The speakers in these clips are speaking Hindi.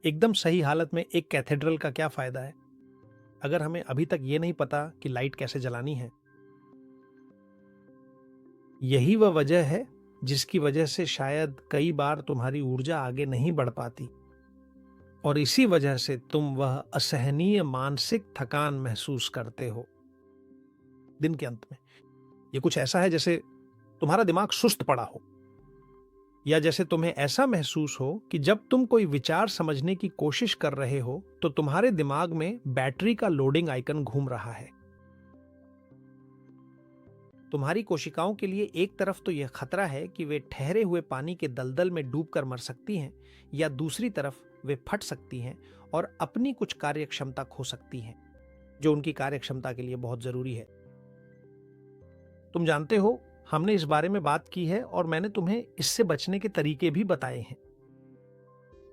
एकदम सही हालत में एक कैथेड्रल का क्या फायदा है अगर हमें अभी तक ये नहीं पता कि लाइट कैसे जलानी है। यही वह वजह है जिसकी वजह से शायद कई बार तुम्हारी ऊर्जा आगे नहीं बढ़ पाती और इसी वजह से तुम वह असहनीय मानसिक थकान महसूस करते हो दिन के अंत में। ये कुछ ऐसा है जैसे तुम्हारा दिमाग सुस्त पड़ा हो, या जैसे तुम्हें ऐसा महसूस हो कि जब तुम कोई विचार समझने की कोशिश कर रहे हो तो तुम्हारे दिमाग में बैटरी का लोडिंग आइकन घूम रहा है। तुम्हारी कोशिकाओं के लिए एक तरफ तो यह खतरा है कि वे ठहरे हुए पानी के दलदल में डूबकर मर सकती हैं, या दूसरी तरफ वे फट सकती हैं और अपनी कुछ कार्यक्षमता खो सकती हैं, जो उनकी कार्यक्षमता के लिए बहुत जरूरी है। तुम जानते हो, हमने इस बारे में बात की है और मैंने तुम्हें इससे बचने के तरीके भी बताए हैं।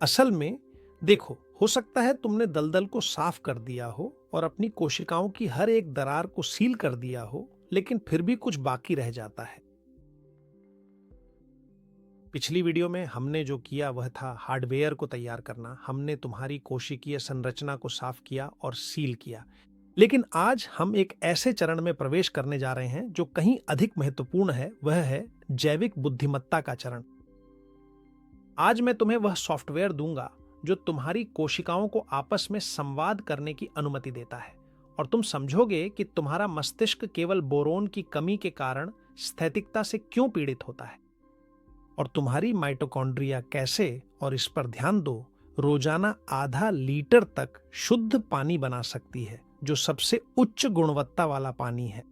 असल में देखो, हो सकता है तुमने दलदल को साफ कर दिया हो और अपनी कोशिकाओं की हर एक दरार को सील कर दिया हो, लेकिन फिर भी कुछ बाकी रह जाता है। पिछली वीडियो में हमने जो किया वह था हार्डवेयर को तैयार करना। हमने तुम्हारी कोशिकीय संरचना को साफ किया और सील किया। लेकिन आज हम एक ऐसे चरण में प्रवेश करने जा रहे हैं जो कहीं अधिक महत्वपूर्ण है। वह है जैविक बुद्धिमत्ता का चरण। आज मैं तुम्हें वह सॉफ्टवेयर दूंगा जो तुम्हारी कोशिकाओं को आपस में संवाद करने की अनुमति देता है, और तुम समझोगे कि तुम्हारा मस्तिष्क केवल बोरोन की कमी के कारण स्थैतिकता से क्यों पीड़ित होता है, और तुम्हारी माइटोकॉन्ड्रिया कैसे, और इस पर ध्यान दो, रोजाना आधा लीटर तक शुद्ध पानी बना सकती है, जो सबसे उच्च गुणवत्ता वाला पानी है।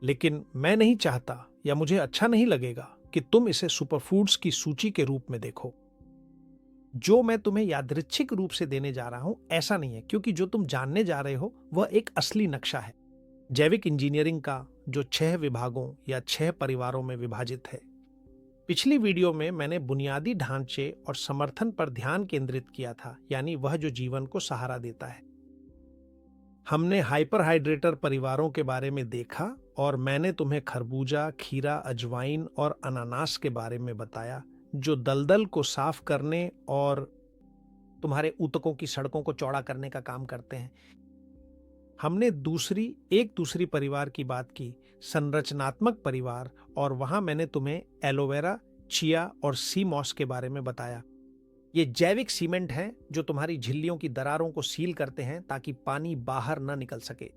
लेकिन मैं नहीं चाहता, या मुझे अच्छा नहीं लगेगा कि तुम इसे सुपरफूड्स की सूची के रूप में देखो। जो मैं तुम्हें यादृच्छिक रूप से देने जा रहा हूं ऐसा नहीं है, क्योंकि जो तुम जानने जा रहे हो वह एक असली नक्शा है जैविक इंजीनियरिंग का, जो 6 विभागों या 6 परिवारों में विभाजित है। पिछली वीडियो में मैंने बुनियादी ढांचे और समर्थन पर ध्यान केंद्रित किया था, यानी वह जो जीवन को सहारा देता है। हमने हाइपरहाइड्रेटर परिवारों के बारे में देखा और मैंने तुम्हें खरबूजा, खीरा, अजवाइन और अनानास के बारे में बताया, जो दलदल को साफ करने और तुम्हारे ऊतकों की सड़कों को चौड़ा करने का काम करते हैं। हमने एक दूसरी परिवार की बात की, संरचनात्मक परिवार, और वहां मैंने तुम्हें एलोवेरा, चिया और सी मॉस के बारे में बताया। ये जैविक सीमेंट हैं जो तुम्हारी झिल्लियों की दरारों को सील करते हैं ताकि पानी बाहर न निकल सके।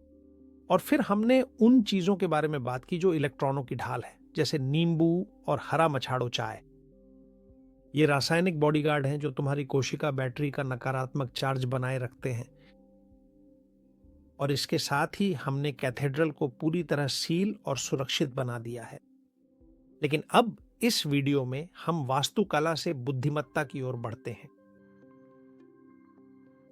और फिर हमने उन चीजों के बारे में बात की जो इलेक्ट्रॉनों की ढाल है, जैसे नींबू और हरा मछाड़ो चाय। ये रासायनिक बॉडीगार्ड हैं जो तुम्हारी कोशिका बैटरी का नकारात्मक चार्ज बनाए रखते हैं। और इसके साथ ही हमने कैथेड्रल को पूरी तरह सील और सुरक्षित बना दिया है। लेकिन अब इस वीडियो में हम वास्तुकला से बुद्धिमत्ता की ओर बढ़ते हैं।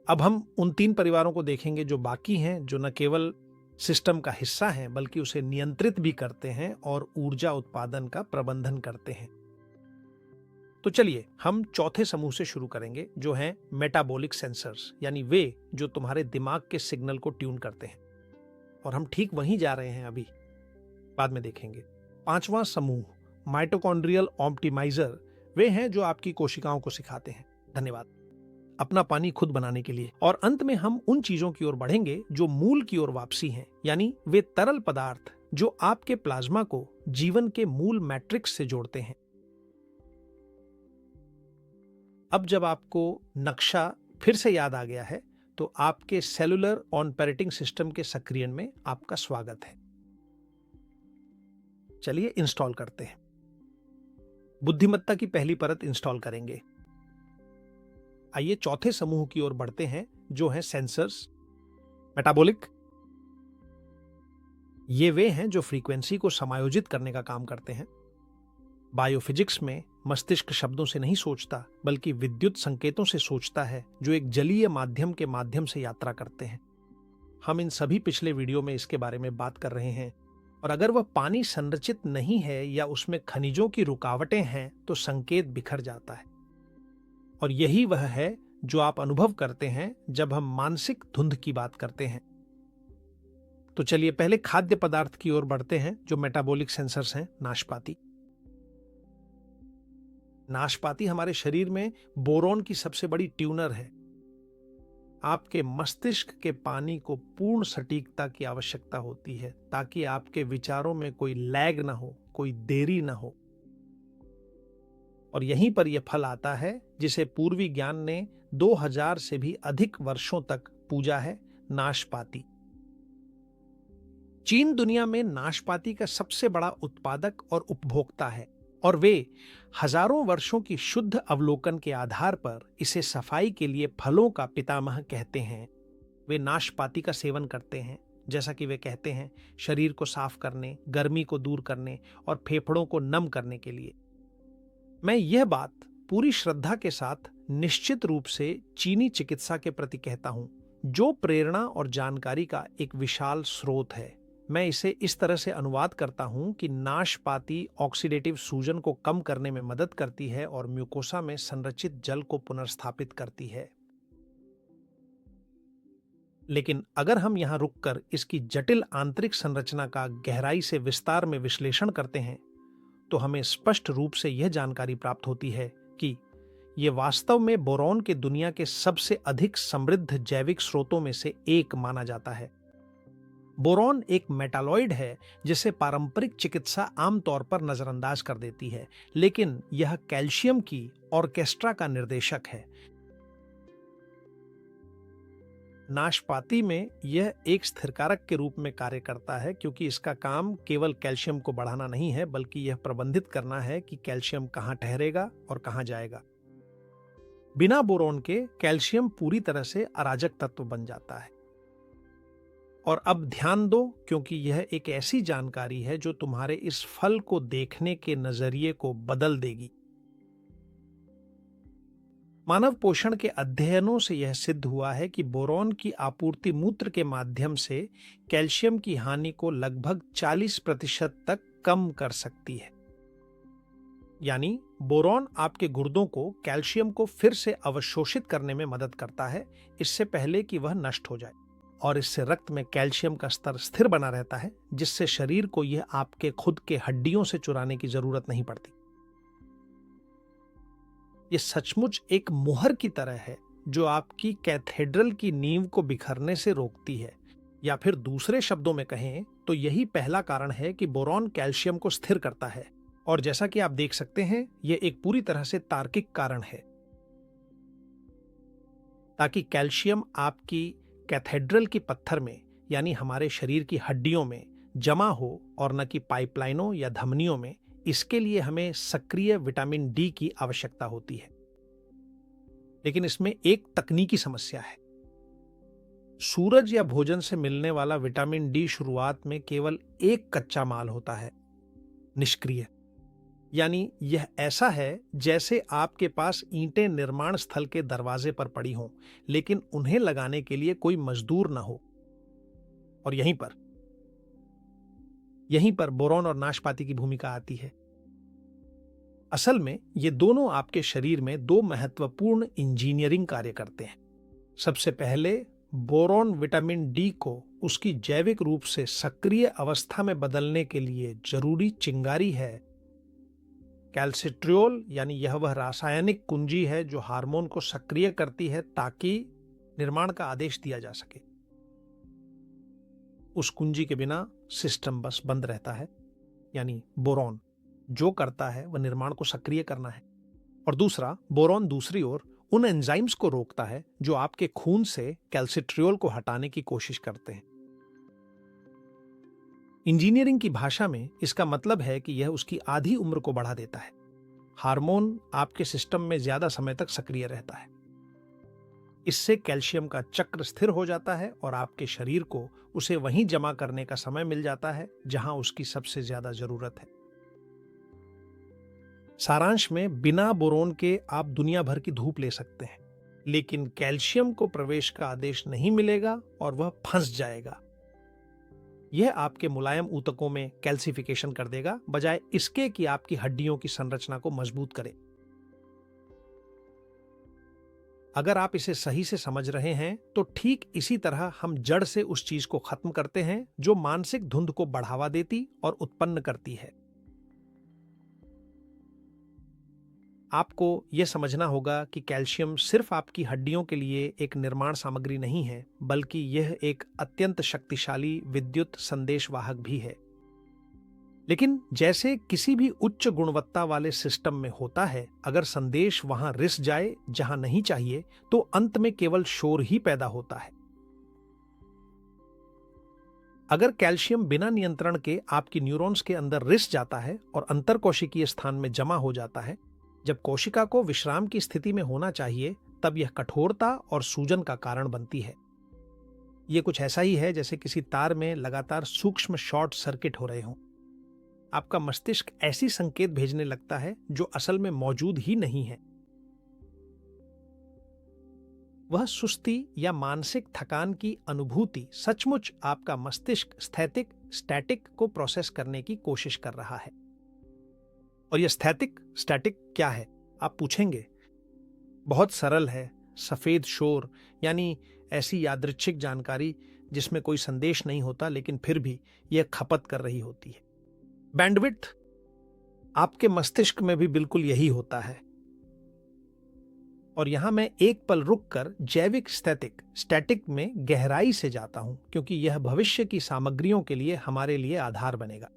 अब हम उन 3 परिवारों को देखेंगे जो बाकी हैं, जो न केवल सिस्टम का हिस्सा हैं बल्कि उसे नियंत्रित भी करते हैं और ऊर्जा उत्पादन का प्रबंधन करते हैं। तो चलिए हम चौथे समूह से शुरू करेंगे, जो हैं मेटाबॉलिक सेंसर्स, यानी वे जो तुम्हारे दिमाग के सिग्नल को ट्यून करते हैं। और हम ठीक वहीं जा रहे हैं, अभी बाद में देखेंगे। 5वां समूह माइटोकॉन्ड्रियल ऑप्टिमाइजर, वे हैं जो आपकी कोशिकाओं को सिखाते हैं धन्यवाद अपना पानी खुद बनाने के लिए। और अंत में हम उन चीजों की ओर बढ़ेंगे जो मूल की ओर वापसी हैं, यानी वे तरल पदार्थ जो आपके प्लाज्मा को जीवन के मूल मैट्रिक्स से जोड़ते हैं। अब जब आपको नक्शा फिर से याद आ गया है, तो आपके सेलुलर ऑपरेटिंग सिस्टम के सक्रियण में आपका स्वागत है। चलिए इंस्टॉल करते हैं। बुद्धिमत्ता की पहली परत इंस्टॉल करेंगे। आइए चौथे समूह की ओर बढ़ते हैं, जो है सेंसर्स। मेटाबॉलिक, ये वे हैं जो फ्रीक्वेंसी को समायोजित करने का काम करते हैं। बायोफिजिक्स में मस्तिष्क शब्दों से नहीं सोचता, बल्कि विद्युत संकेतों से सोचता है, जो एक जलीय माध्यम के माध्यम से यात्रा करते हैं। हम इन सभी पिछले वीडियो में इसके बारे में बात कर रहे हैं। और अगर वह पानी संरचित नहीं है या उसमें खनिजों की रुकावटें हैं, तो संकेत बिखर जाता है। और यही वह है जो आप अनुभव करते हैं जब हम मानसिक धुंध की बात करते हैं। तो चलिए पहले खाद्य पदार्थ की ओर बढ़ते हैं, जो मेटाबॉलिक सेंसर्स हैं। नाशपाती, नाशपाती हमारे शरीर में बोरॉन की सबसे बड़ी ट्यूनर है। आपके मस्तिष्क के पानी को पूर्ण सटीकता की आवश्यकता होती है ताकि आपके विचारों में कोई लैग ना हो, कोई देरी ना हो। और यहीं पर यह फल आता है जिसे पूर्वी ज्ञान ने 2000 से भी अधिक वर्षों तक पूजा है, नाशपाती। चीन दुनिया में नाशपाती का सबसे बड़ा उत्पादक और उपभोक्ता है और वे हजारों वर्षों की शुद्ध अवलोकन के आधार पर इसे सफाई के लिए फलों का पितामह कहते हैं। वे नाशपाती का सेवन करते हैं, जैसा कि वे कहते हैं, शरीर को साफ करने, गर्मी को दूर करने और फेफड़ों को नम करने के लिए। मैं यह बात पूरी श्रद्धा के साथ निश्चित रूप से चीनी चिकित्सा के प्रति कहता हूं, जो प्रेरणा और जानकारी का एक विशाल स्रोत है। मैं इसे इस तरह से अनुवाद करता हूं कि नाशपाती ऑक्सीडेटिव सूजन को कम करने में मदद करती है और म्यूकोसा में संरचित जल को पुनर्स्थापित करती है। लेकिन अगर हम यहां रुककर इसकी जटिल आंतरिक संरचना का गहराई से विस्तार में विश्लेषण करते हैं तो हमें स्पष्ट रूप से यह जानकारी प्राप्त होती है कि यह वास्तव में बोरॉन के दुनिया के सबसे अधिक समृद्ध जैविक स्रोतों में से एक माना जाता है। बोरॉन एक मेटालॉइड है जिसे पारंपरिक चिकित्सा आमतौर पर नजरअंदाज कर देती है, लेकिन यह कैल्शियम की ऑर्केस्ट्रा का निर्देशक है। नाशपाती में यह एक स्थिरकारक के रूप में कार्य करता है क्योंकि इसका काम केवल कैल्शियम को बढ़ाना नहीं है, बल्कि यह प्रबंधित करना है कि कैल्शियम कहां ठहरेगा और कहां जाएगा। बिना बोरॉन के कैल्शियम पूरी तरह से अराजक तत्व बन जाता है। और अब ध्यान दो, क्योंकि यह एक ऐसी जानकारी है जो तुम्हारे इस फल को देखने के नजरिए को बदल देगी। मानव पोषण के अध्ययनों से यह सिद्ध हुआ है कि बोरॉन की आपूर्ति मूत्र के माध्यम से कैल्शियम की हानि को लगभग 40% तक कम कर सकती है। यानी बोरॉन आपके गुर्दों को कैल्शियम को फिर से अवशोषित करने में मदद करता है, इससे पहले कि वह नष्ट हो जाए, और इससे रक्त में कैल्शियम का स्तर स्थिर बना रहता है, जिससे शरीर को यह आपके खुद के हड्डियों से चुराने की जरूरत नहीं पड़ती। यह सचमुच एक मुहर की तरह है जो आपकी कैथेड्रल की नींव को बिखरने से रोकती है, या फिर दूसरे शब्दों में कहें तो यही पहला कारण है कि बोरॉन कैल्शियम को स्थिर करता है। और जैसा कि आप देख सकते हैं, यह एक पूरी तरह से तार्किक कारण है। ताकि कैल्शियम आपकी कैथेड्रल की पत्थर में, यानी हमारे शरीर की हड्डियों में जमा हो और न कि पाइपलाइनों या धमनियों में, इसके लिए हमें सक्रिय विटामिन डी की आवश्यकता होती है। लेकिन इसमें एक तकनीकी समस्या है। सूरज या भोजन से मिलने वाला विटामिन डी शुरुआत में केवल एक कच्चा माल होता है, निष्क्रिय। यानी यह ऐसा है जैसे आपके पास ईंटें निर्माण स्थल के दरवाजे पर पड़ी हों, लेकिन उन्हें लगाने के लिए कोई मजदूर ना हो। और यहीं पर बोरॉन और नाशपाती की भूमिका आती है। असल में ये दोनों आपके शरीर में दो महत्वपूर्ण इंजीनियरिंग कार्य करते हैं। सबसे पहले, बोरॉन विटामिन डी को उसकी जैविक रूप से सक्रिय अवस्था में बदलने के लिए जरूरी चिंगारी है कैल्सिट्रियोल, यानी यह वह रासायनिक कुंजी है जो हार्मोन को सक्रिय करती है ताकि निर्माण का आदेश दिया जा सके। उस कुंजी के बिना सिस्टम बस बंद रहता है। यानी बोरॉन जो करता है वह निर्माण को सक्रिय करना है। और दूसरा, बोरॉन दूसरी ओर उन एंजाइम्स को रोकता है जो आपके खून से कैल्सिट्रियोल को हटाने की कोशिश करते हैं। इंजीनियरिंग की भाषा में इसका मतलब है कि यह उसकी आधी उम्र को बढ़ा देता है। हार्मोन आपके सिस्टम में ज्यादा समय तक सक्रिय रहता है। इससे कैल्शियम का चक्र स्थिर हो जाता है और आपके शरीर को उसे वहीं जमा करने का समय मिल जाता है जहां उसकी सबसे ज्यादा जरूरत है। सारांश में, बिना बोरॉन के आप दुनिया भर की धूप ले सकते हैं, लेकिन कैल्शियम को प्रवेश का आदेश नहीं मिलेगा और वह फंस जाएगा। यह आपके मुलायम ऊतकों में कैल्सिफिकेशन कर देगा, बजाय इसके कि आपकी हड्डियों की संरचना को मजबूत करे। अगर आप इसे सही से समझ रहे हैं तो ठीक इसी तरह हम जड़ से उस चीज को खत्म करते हैं जो मानसिक धुंध को बढ़ावा देती और उत्पन्न करती है। आपको यह समझना होगा कि कैल्शियम सिर्फ आपकी हड्डियों के लिए एक निर्माण सामग्री नहीं है, बल्कि यह एक अत्यंत शक्तिशाली विद्युत संदेशवाहक भी है। लेकिन जैसे किसी भी उच्च गुणवत्ता वाले सिस्टम में होता है, अगर संदेश वहां रिस जाए जहां नहीं चाहिए, तो अंत में केवल शोर ही पैदा होता है। अगर कैल्शियम बिना नियंत्रण के आपकी न्यूरॉन्स के अंदर रिस जाता है और अंतरकोशिकीय स्थान में जमा हो जाता है, जब कोशिका को विश्राम की स्थिति में होना चाहिए, तब यह कठोरता और सूजन का कारण बनती है। यह कुछ ऐसा ही है जैसे किसी तार में लगातार सूक्ष्म शॉर्ट सर्किट हो रहे हों। आपका मस्तिष्क ऐसी संकेत भेजने लगता है जो असल में मौजूद ही नहीं है। वह सुस्ती या मानसिक थकान की अनुभूति सचमुच आपका मस्तिष्क स्थैतिक स्टैटिक को प्रोसेस करने की कोशिश कर रहा है। और यह स्थैतिक स्टैटिक क्या है, आप पूछेंगे। बहुत सरल है, सफेद शोर, यानी ऐसी यादृच्छिक जानकारी जिसमें कोई संदेश नहीं होता लेकिन फिर भी यह खपत कर रही होती है। बैंडविड्थ आपके मस्तिष्क में भी बिल्कुल यही होता है। और यहां मैं एक पल रुककर जैविक स्थैतिक स्टैटिक में गहराई से जाता हूं, क्योंकि यह भविष्य की सामग्रियों के लिए हमारे लिए आधार बनेगा।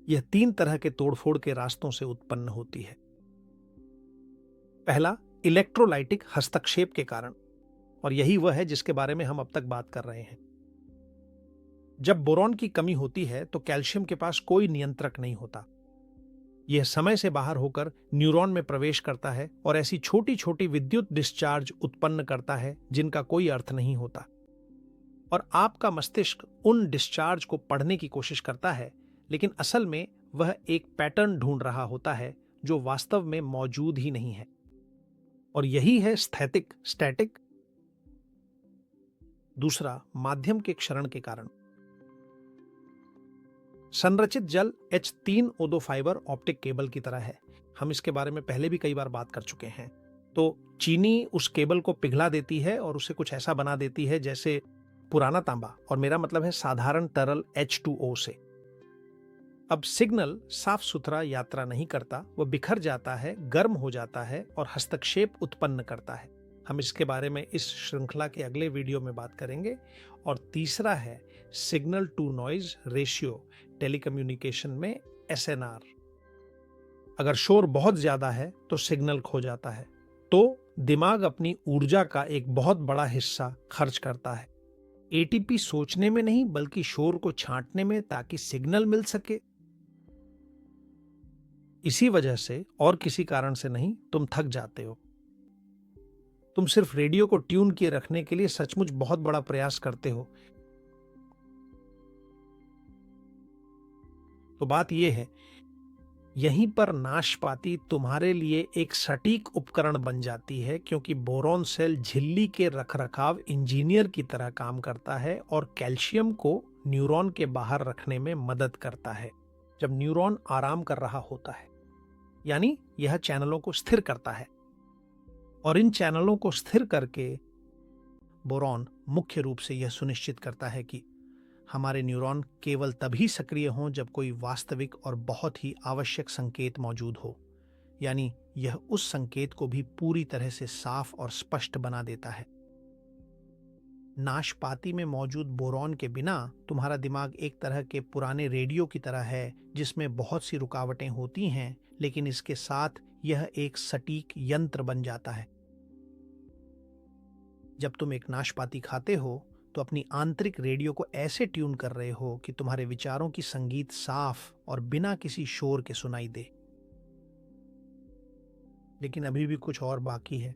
यह 3 तरह के तोड़फोड़ के रास्तों से उत्पन्न होती है। पहला, इलेक्ट्रोलाइटिक हस्तक्षेप के कारण, और यही वह है जिसके बारे में हम अब तक बात कर रहे हैं। जब बोरॉन की कमी होती है तो कैल्शियम के पास कोई नियंत्रक नहीं होता। यह समय से बाहर होकर न्यूरॉन में प्रवेश करता है और ऐसी छोटी छोटी विद्युत डिस्चार्ज उत्पन्न करता है जिनका कोई अर्थ नहीं होता। और आपका मस्तिष्क उन डिस्चार्ज को पढ़ने की कोशिश करता है, लेकिन असल में वह एक पैटर्न ढूंढ रहा होता है जो वास्तव में मौजूद ही नहीं है। और यही है स्थैतिक स्टैटिक। दूसरा, माध्यम के क्षरण के कारण। संरचित जल H3O2 फाइबर ऑप्टिक केबल की तरह है। हम इसके बारे में पहले भी कई बार बात कर चुके हैं। तो चीनी उस केबल को पिघला देती है और उसे कुछ ऐसा बना देती है जैसे पुराना तांबा, और मेरा मतलब है साधारण तरल H2O से। अब सिग्नल साफ सुथरा यात्रा नहीं करता, वह बिखर जाता है, गर्म हो जाता है और हस्तक्षेप उत्पन्न करता है। हम इसके बारे में इस श्रृंखला के अगले वीडियो में बात करेंगे। और तीसरा है signal to noise ratio telecommunication में SNR। अगर शोर बहुत ज्यादा है तो सिग्नल खो जाता है, तो दिमाग अपनी ऊर्जा का एक बहुत बड़ा हिस्सा खर्च करता है ATP सोचने में नहीं, बल्कि शोर को छांटने में, ताकि सिग्नल मिल सके। इसी वजह से और किसी कारण से नहीं, तुम थक जाते हो। तुम सिर्फ रेडियो को ट्यून किए रखने के लिए सचमुच बहुत बड़ा प्रयास करते हो। तो बात यह है, यहीं पर नाशपाती तुम्हारे लिए एक सटीक उपकरण बन जाती है, क्योंकि बोरॉन सेल झिल्ली के रखरखाव इंजीनियर की तरह काम करता है और कैल्शियम को न्यूरॉन के बाहर रखने में मदद करता है जब न्यूरॉन आराम कर रहा होता है। यानी यह चैनलों को स्थिर करता है, और इन चैनलों को स्थिर करके बोरॉन मुख्य रूप से यह सुनिश्चित करता है कि हमारे न्यूरॉन केवल तभी सक्रिय हों जब कोई वास्तविक और बहुत ही आवश्यक संकेत मौजूद हो। यानी यह उस संकेत को भी पूरी तरह से साफ और स्पष्ट बना देता है। नाशपाती में मौजूद बोरॉन के बिना तुम्हारा दिमाग एक तरह के पुराने रेडियो की तरह है, जिसमें बहुत सी रुकावटें होती हैं, लेकिन इसके साथ यह एक सटीक यंत्र बन जाता है। जब तुम एक नाशपाती खाते हो तो अपनी आंतरिक रेडियो को ऐसे ट्यून कर रहे हो कि तुम्हारे विचारों की संगीत साफ और बिना किसी शोर के सुनाई दे। लेकिन अभी भी कुछ और बाकी है।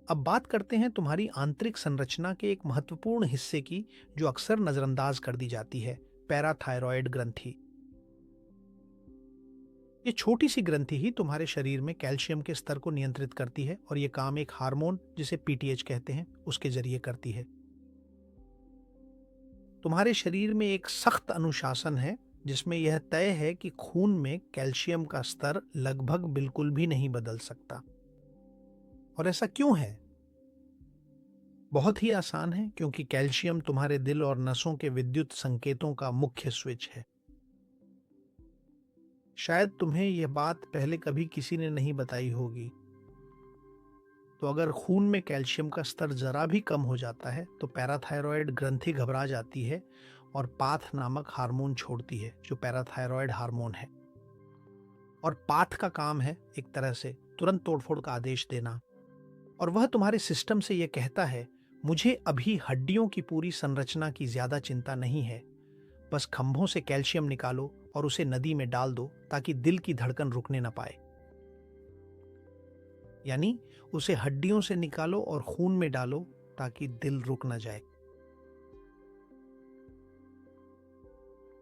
अब बात करते हैं तुम्हारी आंतरिक संरचना के एक महत्वपूर्ण हिस्से की, जो अक्सर नजरअंदाज कर दी जाती है, पैराथायरॉयड ग्रंथि। ये छोटी सी ग्रंथि ही तुम्हारे शरीर में कैल्शियम के स्तर को नियंत्रित करती है, और ये काम एक हार्मोन जिसे PTH कहते हैं उसके जरिए करती है। तुम्हारे शरीर में एक सख्त अनुशासन है जिसमें यह तय है कि खून में कैल्शियम का स्तर लगभग बिल्कुल भी नहीं बदल सकता। और ऐसा क्यों है? बहुत ही आसान है, क्योंकि कैल्शियम तुम्हारे दिल और नसों के विद्युत संकेतों का मुख्य स्विच है। शायद तुम्हें यह बात पहले कभी किसी ने नहीं बताई होगी। तो अगर खून में कैल्शियम का स्तर जरा भी कम हो जाता है तो पैराथायरॉयड ग्रंथि घबरा जाती है और पाथ नामक हार्मोन छोड़ती है, जो पैराथायरॉयड हार्मोन है। और पाथ का काम है एक तरह से तुरंत तोड़फोड़ का आदेश देना, और वह तुम्हारे सिस्टम से यह कहता है, मुझे अभी हड्डियों की पूरी संरचना की ज्यादा चिंता नहीं है, बस खंभों से कैल्शियम निकालो और उसे नदी में डाल दो ताकि दिल की धड़कन रुकने न पाए। यानी उसे हड्डियों से निकालो और खून में डालो ताकि दिल रुक न जाए।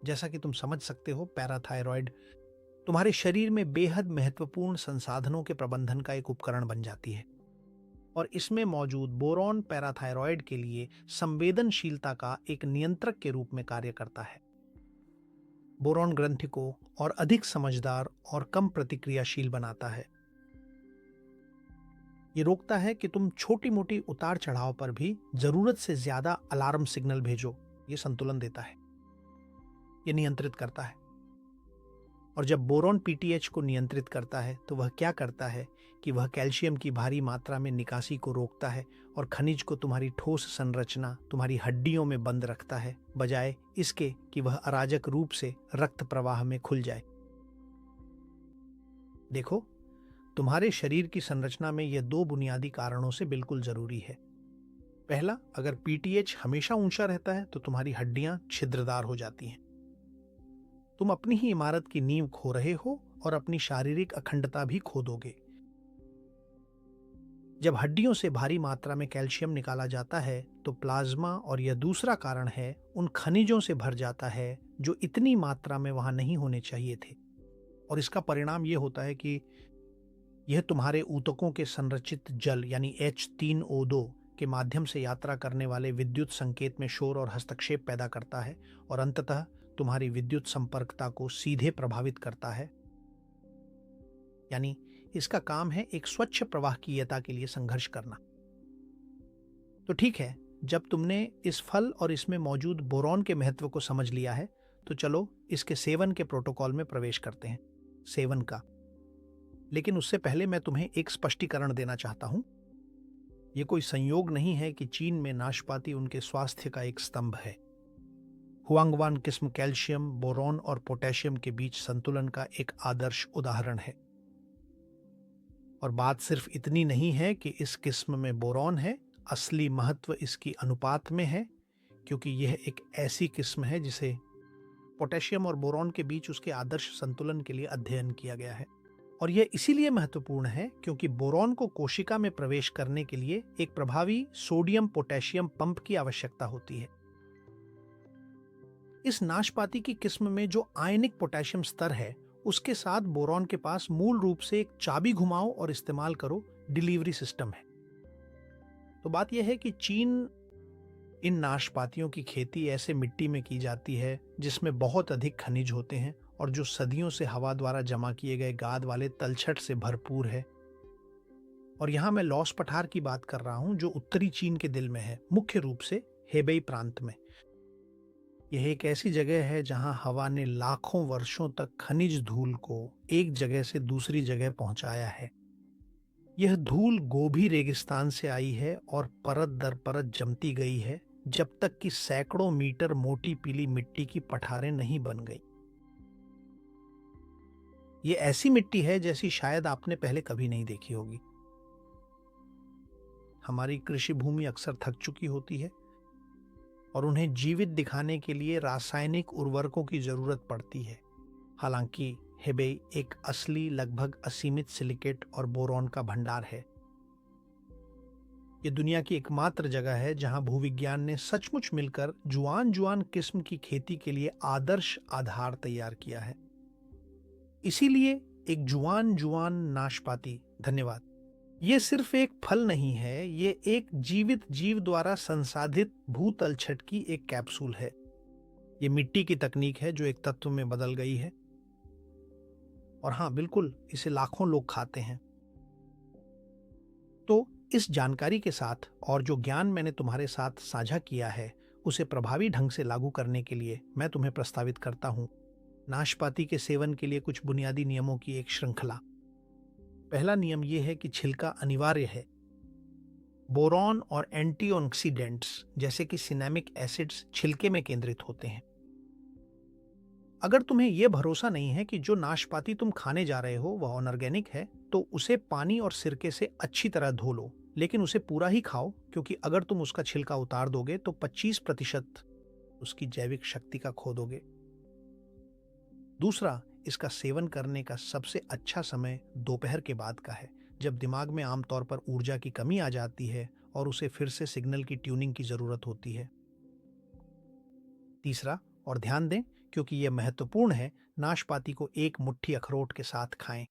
जैसा कि तुम समझ सकते हो, पैराथायरॉयड तुम्हारे शरीर में बेहद महत्वपूर्ण संसाधनों के प्रबंधन का एक उपकरण बन जाती है, और इसमें मौजूद बोरॉन पैराथायरॉयड के लिए संवेदनशीलता का एक नियंत्रक के रूप में कार्य करता है। बोरॉन ग्रंथि को और अधिक समझदार और कम प्रतिक्रियाशील बनाता है। ये रोकता है कि तुम छोटी मोटी उतार चढ़ाव पर भी जरूरत से ज्यादा अलार्म सिग्नल भेजो। ये संतुलन देता है, ये नियंत्रित करता है। और जब बोरॉन पीटीएच को नियंत्रित करता है तो वह क्या करता है कि वह कैल्शियम की भारी मात्रा में निकासी को रोकता है और खनिज को तुम्हारी ठोस संरचना, तुम्हारी हड्डियों में बंद रखता है, बजाय इसके कि वह अराजक रूप से रक्त प्रवाह में खुल जाए। देखो, तुम्हारे शरीर की संरचना में यह दो बुनियादी कारणों से बिल्कुल जरूरी है। पहला, अगर पीटीएच हमेशा ऊंचा रहता है तो तुम्हारी हड्डियां छिद्रदार हो जाती हैं। तुम अपनी ही इमारत की नींव खो रहे हो और अपनी शारीरिक अखंडता भी खो दोगे। जब हड्डियों से भारी मात्रा में कैल्शियम निकाला जाता है तो प्लाज्मा, और यह दूसरा कारण है, उन खनिजों से भर जाता है जो इतनी मात्रा में वहां नहीं होने चाहिए थे। और इसका परिणाम यह होता है कि यह तुम्हारे ऊतकों के संरचित जल यानी H3O2 के माध्यम से यात्रा करने वाले विद्युत संकेत में शोर और हस्तक्षेप पैदा करता है, और अंततः तुम्हारी विद्युत संपर्कता को सीधे प्रभावित करता है। यानी इसका काम है एक स्वच्छ प्रवाहकीयता के लिए संघर्ष करना। तो ठीक है, जब तुमने इस फल और इसमें मौजूद बोरॉन के महत्व को समझ लिया है तो चलो इसके सेवन के प्रोटोकॉल में प्रवेश करते हैं, सेवन का। लेकिन उससे पहले मैं तुम्हें एक स्पष्टीकरण देना चाहता हूं। यह कोई संयोग नहीं है कि चीन में नाशपाती उनके स्वास्थ्य का एक स्तंभ है। हुआंगवान किस्म कैल्शियम, बोरॉन और पोटेशियम के बीच संतुलन का एक आदर्श उदाहरण है। और बात सिर्फ इतनी नहीं है कि इस किस्म में बोरॉन है, असली महत्व इसकी अनुपात में है, क्योंकि यह एक ऐसी किस्म है जिसे पोटेशियम और बोरॉन के बीच उसके आदर्श संतुलन के लिए अध्ययन किया गया है। और यह इसीलिए महत्वपूर्ण है क्योंकि बोरॉन को कोशिका में प्रवेश करने के लिए एक प्रभावी सोडियम पोटेशियम पंप की आवश्यकता होती है। इस नाशपाती की किस्म में जो आयनिक पोटेशियम स्तर है, उसके साथ बोरॉन के पास मूल रूप से एक चाबी घुमाओ और इस्तेमाल करो डिलीवरी सिस्टम है। तो बात यह है कि चीन इन नाशपातियों की खेती ऐसे मिट्टी में की जाती है जिसमें बहुत अधिक खनिज होते हैं और जो सदियों से हवा द्वारा जमा किए गए गाद वाले तलछट से भरपूर है। और यहां मैं लॉस पठार की बात कर रहा हूं जो उत्तरी चीन के दिल में है, मुख्य रूप से हेबेई प्रांत में। यह एक ऐसी जगह है जहां हवा ने लाखों वर्षों तक खनिज धूल को एक जगह से दूसरी जगह पहुंचाया है। यह धूल गोभी रेगिस्तान से आई है और परत दर परत जमती गई है जब तक कि सैकड़ों मीटर मोटी पीली मिट्टी की पठारें नहीं बन गई। यह ऐसी मिट्टी है जैसी शायद आपने पहले कभी नहीं देखी होगी। हमारी कृषि भूमि अक्सर थक चुकी होती है और उन्हें जीवित दिखाने के लिए रासायनिक उर्वरकों की जरूरत पड़ती है। हालांकि हेबेई एक असली लगभग असीमित सिलिकेट और बोरॉन का भंडार है। यह दुनिया की एकमात्र जगह है जहां भूविज्ञान ने सचमुच मिलकर जुआन जुआन किस्म की खेती के लिए आदर्श आधार तैयार किया है। इसीलिए एक जुआन जुआन नाशपाती, धन्यवाद, ये सिर्फ एक फल नहीं है, ये एक जीवित जीव द्वारा संसाधित भूतलछट की एक कैप्सूल है। ये मिट्टी की तकनीक है जो एक तत्व में बदल गई है। और हाँ, बिल्कुल, इसे लाखों लोग खाते हैं। तो इस जानकारी के साथ और जो ज्ञान मैंने तुम्हारे साथ साझा किया है, उसे प्रभावी ढंग से लागू करने के लिए मैं तुम्हें प्रस्तावित करता हूं नाशपाती के सेवन के लिए कुछ बुनियादी नियमों की एक श्रृंखला। पहला नियम यह है कि छिलका अनिवार्य है। बोरॉन और एंटीऑक्सीडेंट्स जैसे कि सिनेमिक एसिड्स छिलके में केंद्रित होते हैं। अगर तुम्हें यह भरोसा नहीं है कि जो नाशपाती तुम खाने जा रहे हो वह अनऑर्गेनिक है, तो उसे पानी और सिरके से अच्छी तरह धो लो, लेकिन उसे पूरा ही खाओ, क्योंकि अगर तुम उसका छिलका उतार दोगे तो 25% उसकी जैविक शक्ति का खो दोगे। दूसरा, इसका सेवन करने का सबसे अच्छा समय दोपहर के बाद का है, जब दिमाग में आमतौर पर ऊर्जा की कमी आ जाती है और उसे फिर से सिग्नल की ट्यूनिंग की जरूरत होती है। तीसरा, और ध्यान दें क्योंकि यह महत्वपूर्ण है, नाशपाती को एक मुट्ठी अखरोट के साथ खाएं।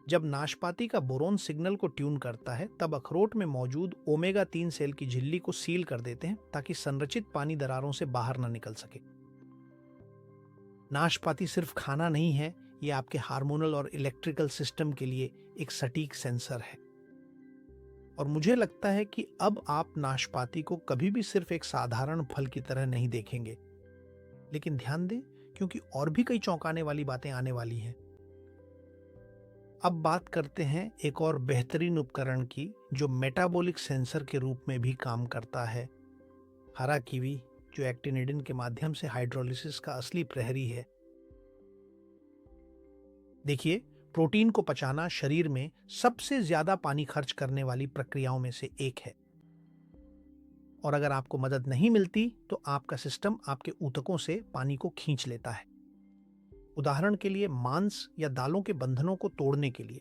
जब नाशपाती का बोरोन सिग्नल को ट्यून करता है, तब अखरोट में मौजूद ओमेगा 3 सेल की झिल्ली को सील कर देते हैं ताकि संरचित पानी दरारों से बाहर न निकल सके। नाशपाती सिर्फ खाना नहीं है, यह आपके हार्मोनल और इलेक्ट्रिकल सिस्टम के लिए एक सटीक सेंसर है। और मुझे लगता है कि अब आप नाशपाती को कभी भी सिर्फ एक साधारण फल की तरह नहीं देखेंगे। लेकिन ध्यान दें, क्योंकि और भी कई चौंकाने वाली बातें आने वाली हैं। अब बात करते हैं एक और बेहतरीन उपकरण की, जो मेटाबॉलिक सेंसर के रूप में भी काम करता है। हरा कीवी, जो एक्टिनिडिन के माध्यम से हाइड्रोलिसिस का असली प्रहरी है। देखिए, प्रोटीन को पचाना शरीर में सबसे ज्यादा पानी खर्च करने वाली प्रक्रियाओं में से एक है। और अगर आपको मदद नहीं मिलती तो आपका सिस्टम आपके ऊतकों से पानी को खींच लेता है। उदाहरण के लिए मांस या दालों के बंधनों को तोड़ने के लिए।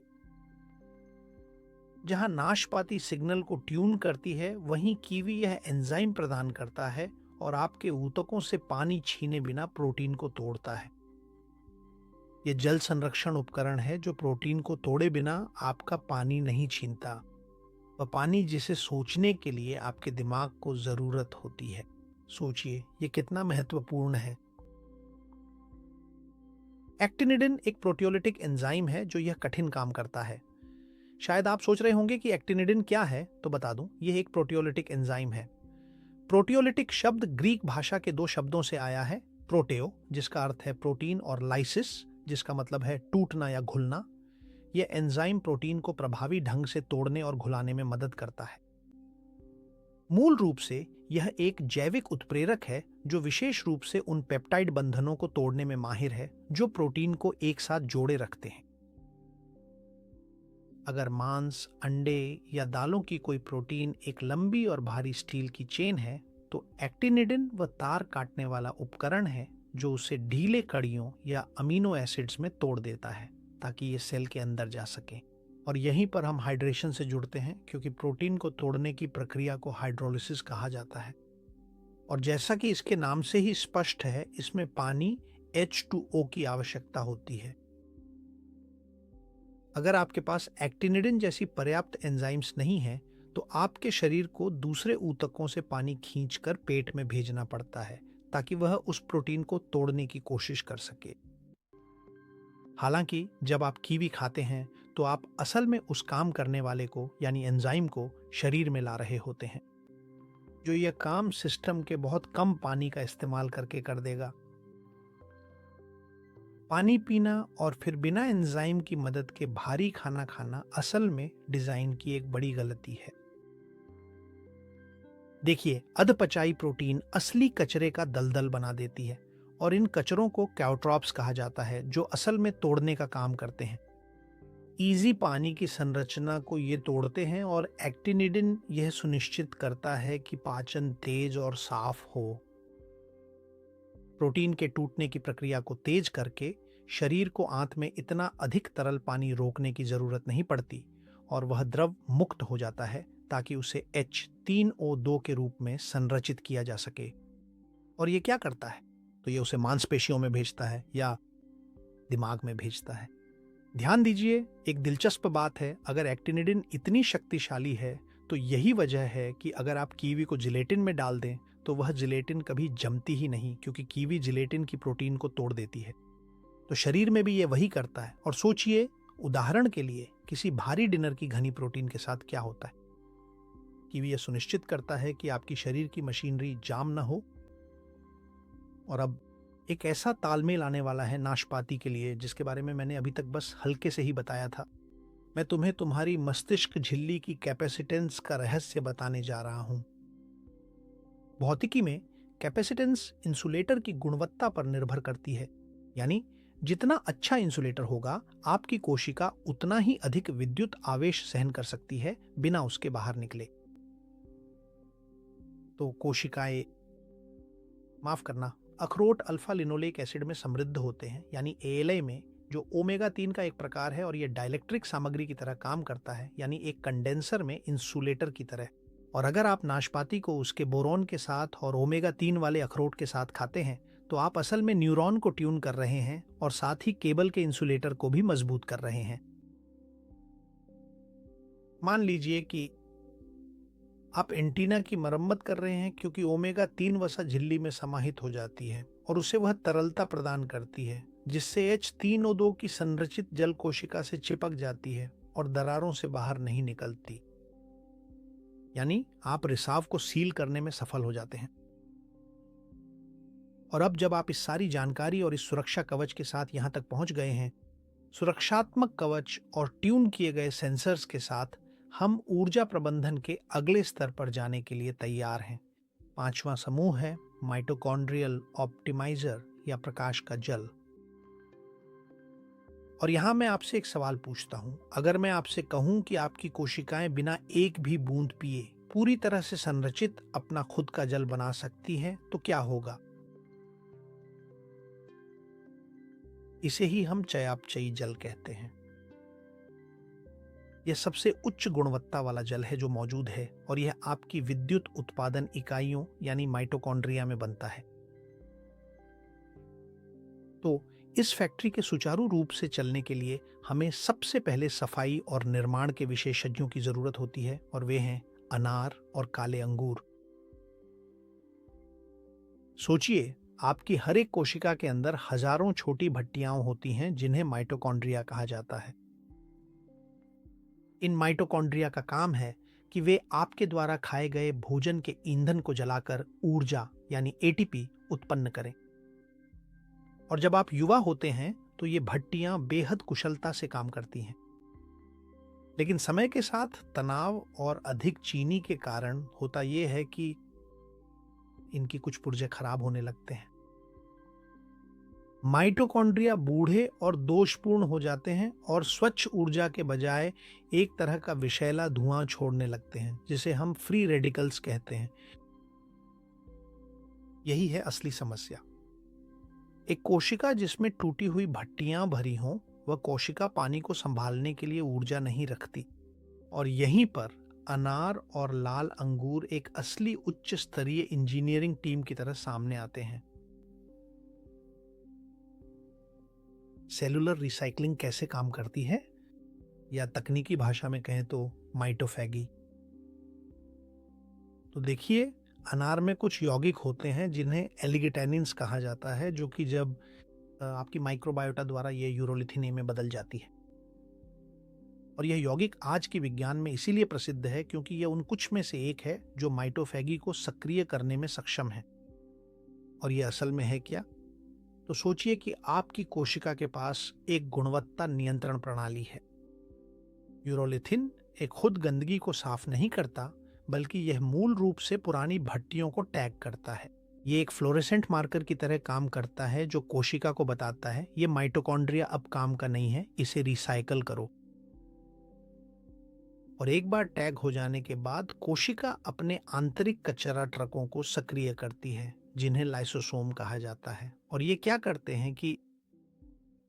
जहां नाशपाती सिग्नल को ट्यून करती है, वहीं कीवी यह एंजाइम प्रदान करता है और आपके ऊतकों से पानी छीने बिना प्रोटीन को तोड़ता है। यह जल संरक्षण उपकरण है जो प्रोटीन को तोड़े बिना आपका पानी नहीं छीनता, वह पानी जिसे सोचने के लिए आपके दिमाग को जरूरत होती है। सोचिए, यह कितना महत्वपूर्ण है। एक्टिनिडिन एक प्रोटियोलिटिक एंजाइम है जो यह कठिन काम करता है। शायद आप सोच रहे होंगे कि एक्टिनिडिन क्या है, तो बता दूं, यह एक प्रोटियोलिटिक एंजाइम है। प्रोटियोलिटिक शब्द ग्रीक भाषा के दो शब्दों से आया है। प्रोटेओ, जिसका अर्थ है प्रोटीन, और लाइसिस, जिसका मतलब है टूटना या घुलना। यह एंजाइम प्रोटीन को प्रभावी ढंग से तोड़ने और घुलाने में मदद करता है। मूल रूप से यह एक जैविक उत्प्रेरक है जो विशेष रूप से उन पेप्टाइड बंधनों को तोड़ने में माहिर है जो प्रोटीन को एक साथ जोड़े रखते हैं। अगर मांस, अंडे या दालों की कोई प्रोटीन एक लंबी और भारी स्टील की चेन है, तो एक्टिनिडिन वह तार काटने वाला उपकरण है जो उसे ढीले कड़ियों या अमीनो एसिड्स में तोड़ देता है ताकि ये सेल के अंदर जा सके। और यहीं पर हम हाइड्रेशन से जुड़ते हैं, क्योंकि प्रोटीन को तोड़ने की प्रक्रिया को हाइड्रोलिसिस कहा जाता है। और जैसा कि इसके नाम से ही स्पष्ट है, इसमें पानी H2O की आवश्यकता होती है। अगर आपके पास एक्टिनिडिन जैसी पर्याप्त एंजाइम्स नहीं है, तो आपके शरीर को दूसरे ऊतकों से पानी खींचकर पेट में भेजना पड़ता है ताकि वह उस प्रोटीन को तोड़ने की कोशिश कर सके। हालांकि जब आप कीवी खाते हैं तो आप असल में उस काम करने वाले को, यानी एंजाइम को, शरीर में ला रहे होते हैं, जो यह काम सिस्टम के बहुत कम पानी का इस्तेमाल करके कर देगा। पानी पीना और फिर बिना एंजाइम की मदद के भारी खाना खाना असल में डिजाइन की एक बड़ी गलती है। देखिए, अधपचाई प्रोटीन असली कचरे का दलदल बना देती है, और इन कचरों को कैओट्रॉप्स कहा जाता है, जो असल में तोड़ने का काम करते हैं। इजी पानी की संरचना को ये तोड़ते हैं, और एक्टिनिडिन यह सुनिश्चित करता है कि पाचन तेज और साफ हो। प्रोटीन के टूटने की प्रक्रिया को तेज करके शरीर को आंत में इतना अधिक तरल पानी रोकने की जरूरत नहीं पड़ती, और वह द्रव मुक्त हो जाता है ताकि उसे H3O2 के रूप में संरचित किया जा सके। और ये क्या करता है? तो ये उसे मांसपेशियों में भेजता है या दिमाग में भेजता है। ध्यान दीजिए, एक दिलचस्प बात है, अगर एक्टिनिडिन इतनी शक्तिशाली है तो यही वजह है कि अगर आप कीवी को जिलेटिन में डाल दें तो वह जिलेटिन कभी जमती ही नहीं, क्योंकि कीवी जिलेटिन की प्रोटीन को तोड़ देती है। तो शरीर में भी ये वही करता है। और सोचिए, उदाहरण के लिए किसी भारी डिनर की घनी प्रोटीन के साथ क्या होता है। कीवी यह सुनिश्चित करता है कि आपकी शरीर की मशीनरी जाम न हो। और अब एक ऐसा तालमेल आने वाला है नाशपाती के लिए जिसके बारे में मैंने अभी तक बस हल्के से ही बताया था। मैं तुम्हें तुम्हारी मस्तिष्क झिल्ली की कैपेसिटेंस का रहस्य बताने जा रहा हूं। भौतिकी में कैपेसिटेंस इंसुलेटर की गुणवत्ता पर निर्भर करती है। यानी जितना अच्छा इंसुलेटर होगा, आपकी कोशिका उतना ही अधिक विद्युत आवेश सहन कर सकती है बिना उसके बाहर निकले। तो कोशिकाएं, माफ करना, अखरोट अल्फा लिनोलेक एसिड में समृद्ध होते हैं, यानी एएलए में, जो ओमेगा 3 का एक प्रकार है और यह डाइलेक्ट्रिक सामग्री की तरह काम करता है, यानी एक कंडेंसर में इंसुलेटर की तरह। और अगर आप नाशपाती को उसके बोरॉन के साथ और ओमेगा 3 वाले अखरोट के साथ खाते हैं, तो आप असल में न्यूरॉन को ट्यून कर रहे हैं और साथ ही केबल के इंसुलेटर को भी मजबूत कर रहे हैं। मान लीजिए कि आप एंटीना की मरम्मत कर रहे हैं क्योंकि ओमेगा 3 वसा झिल्ली में समाहित हो जाती है और उसे वह तरलता प्रदान करती है जिससे H3O2 की संरचित जल कोशिका से चिपक जाती है और दरारों से बाहर नहीं निकलती। यानी आप रिसाव को सील करने में सफल हो जाते हैं। और अब जब आप इस सारी जानकारी और इस सुरक्षा कवच के साथ यहां तक पहुंच गए हैं, सुरक्षात्मक कवच और ट्यून किए गए सेंसर्स के साथ, हम ऊर्जा प्रबंधन के अगले स्तर पर जाने के लिए तैयार हैं। 5वां समूह है माइटोकॉन्ड्रियल ऑप्टिमाइजर या प्रकाश का जल। और यहां मैं आपसे एक सवाल पूछता हूं, अगर मैं आपसे कहूं कि आपकी कोशिकाएं बिना एक भी बूंद पिए पूरी तरह से संरचित अपना खुद का जल बना सकती हैं, तो क्या होगा? इसे ही हम चयापचयी जल कहते हैं। यह सबसे उच्च गुणवत्ता वाला जल है जो मौजूद है और यह आपकी विद्युत उत्पादन इकाइयों यानी माइटोकॉन्ड्रिया में बनता है। तो इस फैक्ट्री के सुचारू रूप से चलने के लिए हमें सबसे पहले सफाई और निर्माण के विशेषज्ञों की जरूरत होती है और वे हैं अनार और काले अंगूर। सोचिए, आपकी हर एक कोशिका के अंदर हजारों छोटी भट्टियां होती हैं जिन्हें माइटोकॉन्ड्रिया कहा जाता है। इन माइटोकॉन्ड्रिया का काम है कि वे आपके द्वारा खाए गए भोजन के ईंधन को जलाकर ऊर्जा यानी एटीपी उत्पन्न करें। और जब आप युवा होते हैं तो ये भट्टियां बेहद कुशलता से काम करती हैं। लेकिन समय के साथ तनाव और अधिक चीनी के कारण होता यह है कि इनकी कुछ पुर्जे खराब होने लगते हैं। माइटोकॉन्ड्रिया बूढ़े और दोषपूर्ण हो जाते हैं और स्वच्छ ऊर्जा के बजाय एक तरह का विषैला धुआं छोड़ने लगते हैं जिसे हम फ्री रेडिकल्स कहते हैं। यही है असली समस्या। एक कोशिका जिसमें टूटी हुई भट्टियां भरी हों, वह कोशिका पानी को संभालने के लिए ऊर्जा नहीं रखती। और यहीं पर अनार और लाल अंगूर एक असली उच्च स्तरीय इंजीनियरिंग टीम की तरह सामने आते हैं। सेलुलर रिसाइकलिंग कैसे काम करती है, या तकनीकी भाषा में कहें तो माइटोफैगी। तो देखिए, अनार में कुछ यौगिक होते हैं जिन्हें एलिगिटेनिन्स कहा जाता है, जो कि जब आपकी माइक्रोबायोटा द्वारा ये यूरोलिथिन में बदल जाती है। और यह यौगिक आज के विज्ञान में इसीलिए प्रसिद्ध है क्योंकि यह उन कुछ में से एक है जो माइटोफैगी को सक्रिय करने में सक्षम है। और यह असल में है क्या? तो सोचिए कि आपकी कोशिका के पास एक गुणवत्ता नियंत्रण प्रणाली है। यूरोलिथिन एक खुद गंदगी को साफ नहीं करता, बल्कि यह मूल रूप से पुरानी भट्टियों को टैग करता है। ये एक फ्लोरेसेंट मार्कर की तरह काम करता है जो कोशिका को बताता है ये माइटोकॉन्ड्रिया अब काम का नहीं है, इसे रिसाइकल करो। और एक बार टैग हो जाने के बाद कोशिका अपने आंतरिक कचरा ट्रकों को सक्रिय करती है जिन्हें लाइसोसोम कहा जाता है। और ये क्या करते हैं कि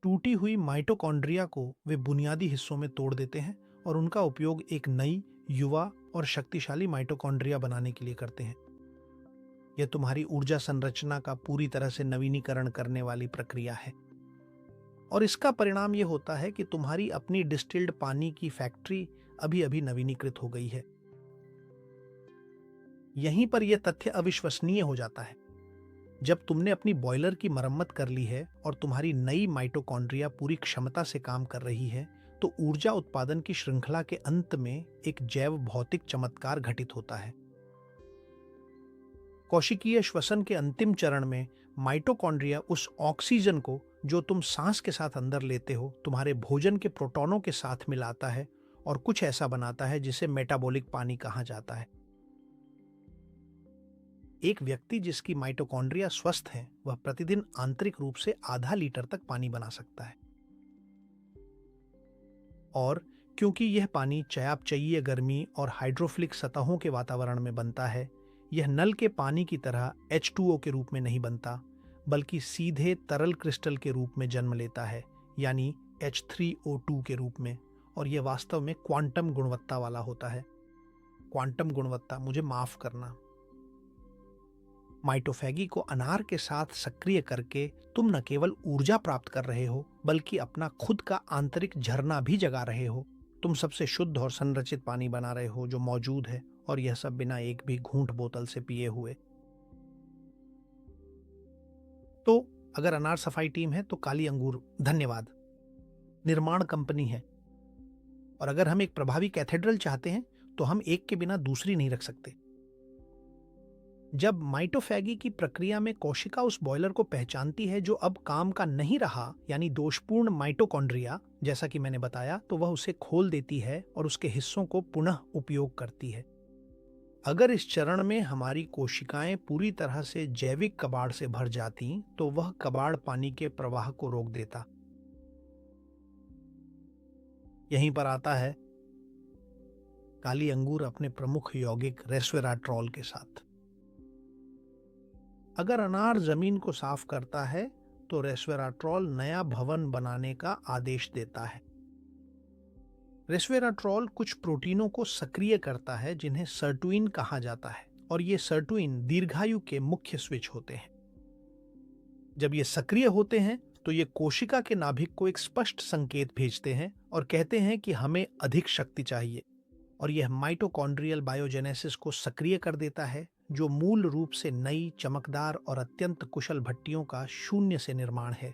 टूटी हुई माइटोकॉन्ड्रिया को वे बुनियादी हिस्सों में तोड़ देते हैं और उनका उपयोग एक नई, युवा और शक्तिशाली माइटोकॉन्ड्रिया बनाने के लिए करते हैं। यह तुम्हारी ऊर्जा संरचना का पूरी तरह से नवीनीकरण करने वाली प्रक्रिया है। और इसका परिणाम यह होता है कि तुम्हारी अपनी डिस्टिल्ड पानी की फैक्ट्री अभी अभी नवीनीकृत हो गई है। यहीं पर यह तथ्य अविश्वसनीय हो जाता है। जब तुमने अपनी बॉयलर की मरम्मत कर ली है और तुम्हारी नई माइटोकॉन्ड्रिया पूरी क्षमता से काम कर रही है, तो ऊर्जा उत्पादन की श्रृंखला के अंत में एक जैव भौतिक चमत्कार घटित होता है। कोशिकीय श्वसन के अंतिम चरण में माइटोकॉन्ड्रिया उस ऑक्सीजन को जो तुम सांस के साथ अंदर लेते हो तुम्हारे भोजन के प्रोटॉनों के साथ मिलाता है और कुछ ऐसा बनाता है जिसे मेटाबॉलिक पानी कहा जाता है। एक व्यक्ति जिसकी माइटोकॉन्ड्रिया स्वस्थ है वह प्रतिदिन आंतरिक रूप से आधा लीटर तक पानी बना सकता है। और क्योंकि यह पानी चयापचयीय गर्मी और हाइड्रोफिलिक सतहों के वातावरण में बनता है, यह नल के पानी की तरह H2O के रूप में नहीं बनता, बल्कि सीधे तरल क्रिस्टल के रूप में जन्म लेता है, यानी H3O2 के रूप में, और यह वास्तव में क्वांटम गुणवत्ता वाला होता है। क्वांटम गुणवत्ता, मुझे माफ करना। माइटोफैगी को अनार के साथ सक्रिय करके तुम न केवल ऊर्जा प्राप्त कर रहे हो बल्कि अपना खुद का आंतरिक झरना भी जगा रहे हो। तुम सबसे शुद्ध और संरचित पानी बना रहे हो जो मौजूद है, और यह सब बिना एक भी घूंट बोतल से पिए हुए। तो अगर अनार सफाई टीम है तो काली अंगूर धन्यवाद निर्माण कंपनी है। और अगर हम एक प्रभावी कैथेड्रल चाहते हैं तो हम एक के बिना दूसरी नहीं रख सकते। जब माइटोफैगी की प्रक्रिया में कोशिका उस बॉयलर को पहचानती है जो अब काम का नहीं रहा, यानी दोषपूर्ण माइटोकॉन्ड्रिया, जैसा कि मैंने बताया, तो वह उसे खोल देती है और उसके हिस्सों को पुनः उपयोग करती है। अगर इस चरण में हमारी कोशिकाएं पूरी तरह से जैविक कबाड़ से भर जाती तो वह कबाड़ पानी के प्रवाह को रोक देता। यहीं पर आता है काली अंगूर अपने प्रमुख यौगिक रेस्वेराट्रॉल के साथ। अगर अनार जमीन को साफ करता है तो रेस्वेराट्रॉल नया भवन बनाने का आदेश देता है। रेस्वेराट्रॉल कुछ प्रोटीनों को सक्रिय करता है जिन्हें सर्टुइन कहा जाता है, और ये सर्टुइन दीर्घायु के मुख्य स्विच होते हैं। जब ये सक्रिय होते हैं तो ये कोशिका के नाभिक को एक स्पष्ट संकेत भेजते हैं और कहते हैं कि हमें अधिक शक्ति चाहिए, और यह माइटोकॉन्ड्रियल बायोजेनेसिस को सक्रिय कर देता है, जो मूल रूप से नई, चमकदार और अत्यंत कुशल भट्टियों का शून्य से निर्माण है।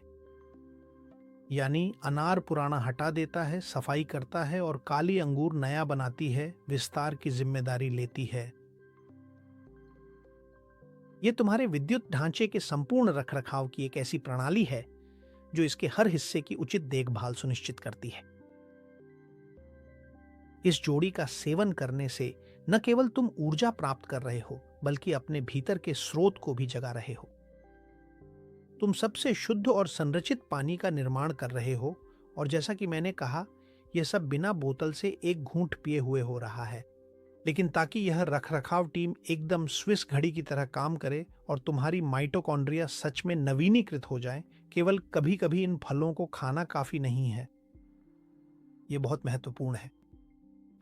यानी अनार पुराना हटा देता है, सफाई करता है, और काली अंगूर नया बनाती है, विस्तार की जिम्मेदारी लेती है। यह तुम्हारे विद्युत ढांचे के संपूर्ण रखरखाव की एक ऐसी प्रणाली है जो इसके हर हिस्से की उचित देखभाल सुनिश्चित करती है। इस जोड़ी का सेवन करने से न केवल तुम ऊर्जा प्राप्त कर रहे हो बल्कि अपने भीतर के स्रोत को भी जगा रहे हो। तुम सबसे शुद्ध और संरचित पानी का निर्माण कर रहे हो, और जैसा कि मैंने कहा, यह सब बिना बोतल से एक घूंट पिए हुए हो रहा है। लेकिन ताकि यह रखरखाव टीम एकदम स्विस घड़ी की तरह काम करे और तुम्हारी माइटोकॉन्ड्रिया सच में नवीनीकृत हो जाए, केवल कभी कभी इन फलों को खाना काफी नहीं है। यह बहुत महत्वपूर्ण है।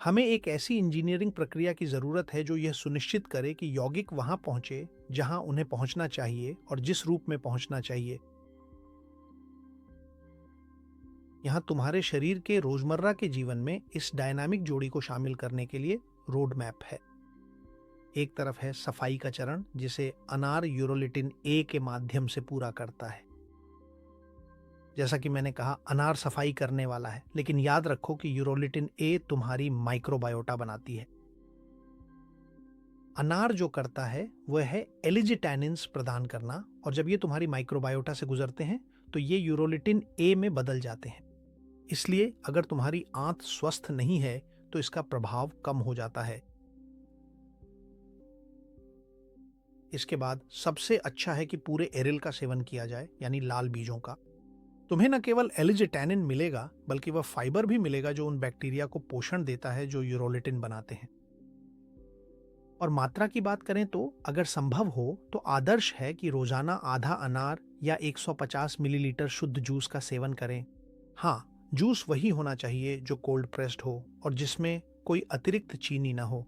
हमें एक ऐसी इंजीनियरिंग प्रक्रिया की जरूरत है जो यह सुनिश्चित करे कि यौगिक वहां पहुंचे जहां उन्हें पहुंचना चाहिए और जिस रूप में पहुंचना चाहिए। यहां तुम्हारे शरीर के रोजमर्रा के जीवन में इस डायनामिक जोड़ी को शामिल करने के लिए रोड मैप है। एक तरफ है सफाई का चरण जिसे अनार यूरोलिटिन ए के माध्यम से पूरा करता है। जैसा कि मैंने कहा, अनार सफाई करने वाला है, लेकिन याद रखो कि यूरोलिटिन ए तुम्हारी माइक्रोबायोटा बनाती है। अनार जो करता है वह है एलिजिटैनिन्स प्रदान करना, और जब ये तुम्हारी माइक्रोबायोटा से गुजरते हैं तो ये यूरोलिटिन ए में बदल जाते हैं। इसलिए अगर तुम्हारी आंत स्वस्थ नहीं है तो इसका प्रभाव कम हो जाता है। इसके बाद सबसे अच्छा है कि पूरे एरिल का सेवन किया जाए, यानी लाल बीजों का। तुम्हें न केवल एलिजिटैनिन मिलेगा बल्कि वह फाइबर भी मिलेगा जो उन बैक्टीरिया को पोषण देता है जो यूरोलिटिन बनाते हैं। और मात्रा की बात करें तो अगर संभव हो तो आदर्श है कि रोजाना आधा अनार या 150 मिलीलीटर शुद्ध जूस का सेवन करें। हाँ, जूस वही होना चाहिए जो कोल्ड प्रेस्ड हो और जिसमें कोई अतिरिक्त चीनी ना हो।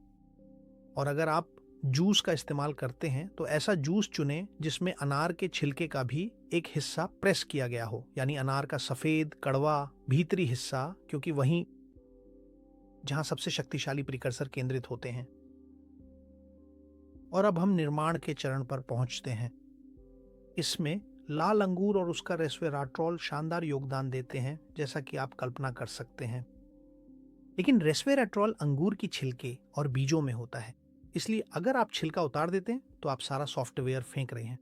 और अगर आप जूस का इस्तेमाल करते हैं तो ऐसा जूस चुनें जिसमें अनार के छिलके का भी एक हिस्सा प्रेस किया गया हो, यानी अनार का सफेद कड़वा भीतरी हिस्सा, क्योंकि वहीं जहां सबसे शक्तिशाली प्रिकर्सर केंद्रित होते हैं। और अब हम निर्माण के चरण पर पहुंचते हैं। इसमें लाल अंगूर और उसका रेस्वेराट्रॉल शानदार योगदान देते हैं, जैसा कि आप कल्पना कर सकते हैं। लेकिन रेस्वेराट्रॉल अंगूर की छिलके और बीजों में होता है, इसलिए अगर आप छिलका उतार देते हैं तो आप सारा सॉफ्टवेयर फेंक रहे हैं।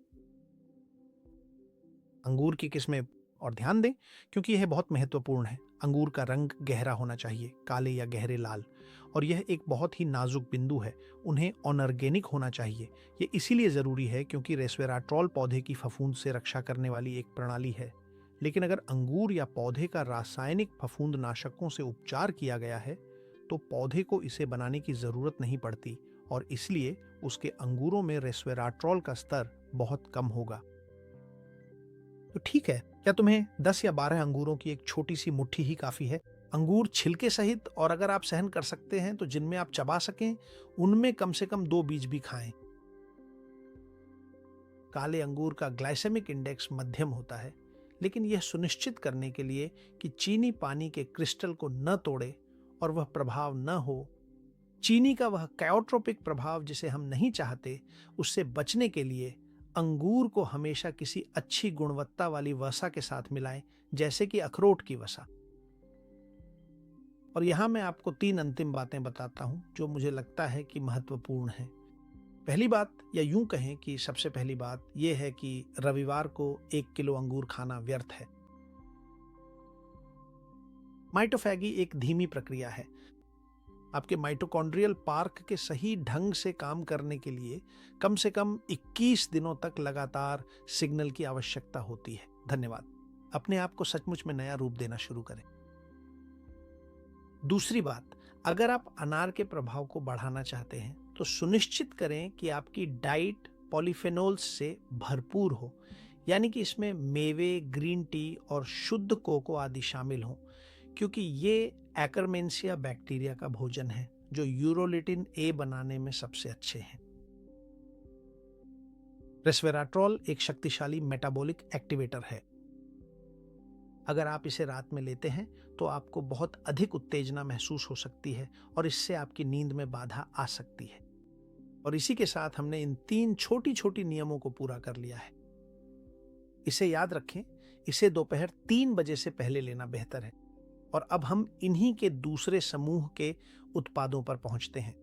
अंगूर की किस्में और ध्यान दें, क्योंकि यह बहुत महत्वपूर्ण है। अंगूर का रंग गहरा होना चाहिए, काले या गहरे लाल, और यह एक बहुत ही नाजुक बिंदु है। उन्हें अनऑर्गेनिक होना चाहिए। ये इसीलिए ज़रूरी है क्योंकि रेस्वेराट्रोल पौधे की फफूंद से रक्षा करने वाली एक प्रणाली है। लेकिन अगर अंगूर या पौधे का रासायनिक फफूंद नाशकों से उपचार किया गया है, तो पौधे को इसे बनाने की ज़रूरत नहीं पड़ती, और इसलिए उसके अंगूरों में रेस्वेराट्रोल का स्तर बहुत कम होगा। तो ठीक है, क्या तुम्हें 10 या 12 अंगूरों की एक छोटी सी मुट्ठी ही काफी है? अंगूर छिलके सहित, और अगर आप सहन कर सकते हैं तो जिनमें आप चबा सकें, उनमें कम से कम 2 बीज भी खाएं। काले अंगूर का ग्लाइसेमिक इंडेक्स मध्यम होता है, लेकिन यह सुनिश्चित करने के लिए कि चीनी पानी के क्रिस्टल को न तोड़े और वह प्रभाव न हो, चीनी का वह कायोट्रोपिक प्रभाव जिसे हम नहीं चाहते, उससे बचने के लिए अंगूर को हमेशा किसी अच्छी गुणवत्ता वाली वसा के साथ मिलाएं, जैसे कि अखरोट की वसा। और यहां मैं आपको 3 अंतिम बातें बताता हूं जो मुझे लगता है कि महत्वपूर्ण है। पहली बात, या यूं कहें कि सबसे पहली बात यह है कि रविवार को 1 किलो अंगूर खाना व्यर्थ है। माइटोफैगी एक धीमी प्रक्रिया है। आपके माइटोकॉन्ड्रियल पार्क के सही ढंग से काम करने के लिए कम से कम 21 दिनों तक लगातार सिग्नल की आवश्यकता होती है। धन्यवाद। अपने आप को सचमुच में नया रूप देना शुरू करें। दूसरी बात, अगर आप अनार के प्रभाव को बढ़ाना चाहते हैं तो सुनिश्चित करें कि आपकी डाइट पॉलीफेनोल्स से भरपूर हो, यानी कि इसमें मेवे, ग्रीन टी और शुद्ध कोको आदि शामिल हों, क्योंकि ये एक्करमेंसिया बैक्टीरिया का भोजन है जो यूरोलिटिन ए बनाने में सबसे अच्छे हैं। रेस्वेराट्रोल एक शक्तिशाली मेटाबॉलिक एक्टिवेटर है। अगर आप इसे रात में लेते हैं तो आपको बहुत अधिक उत्तेजना महसूस हो सकती है और इससे आपकी नींद में बाधा आ सकती है। और इसी के साथ हमने इन 3 छोटी छोटी नियमों को पूरा कर लिया है। इसे याद रखें, इसे दोपहर 3 बजे से पहले लेना बेहतर है। और अब हम इन्हीं के दूसरे समूह के उत्पादों पर पहुंचते हैं।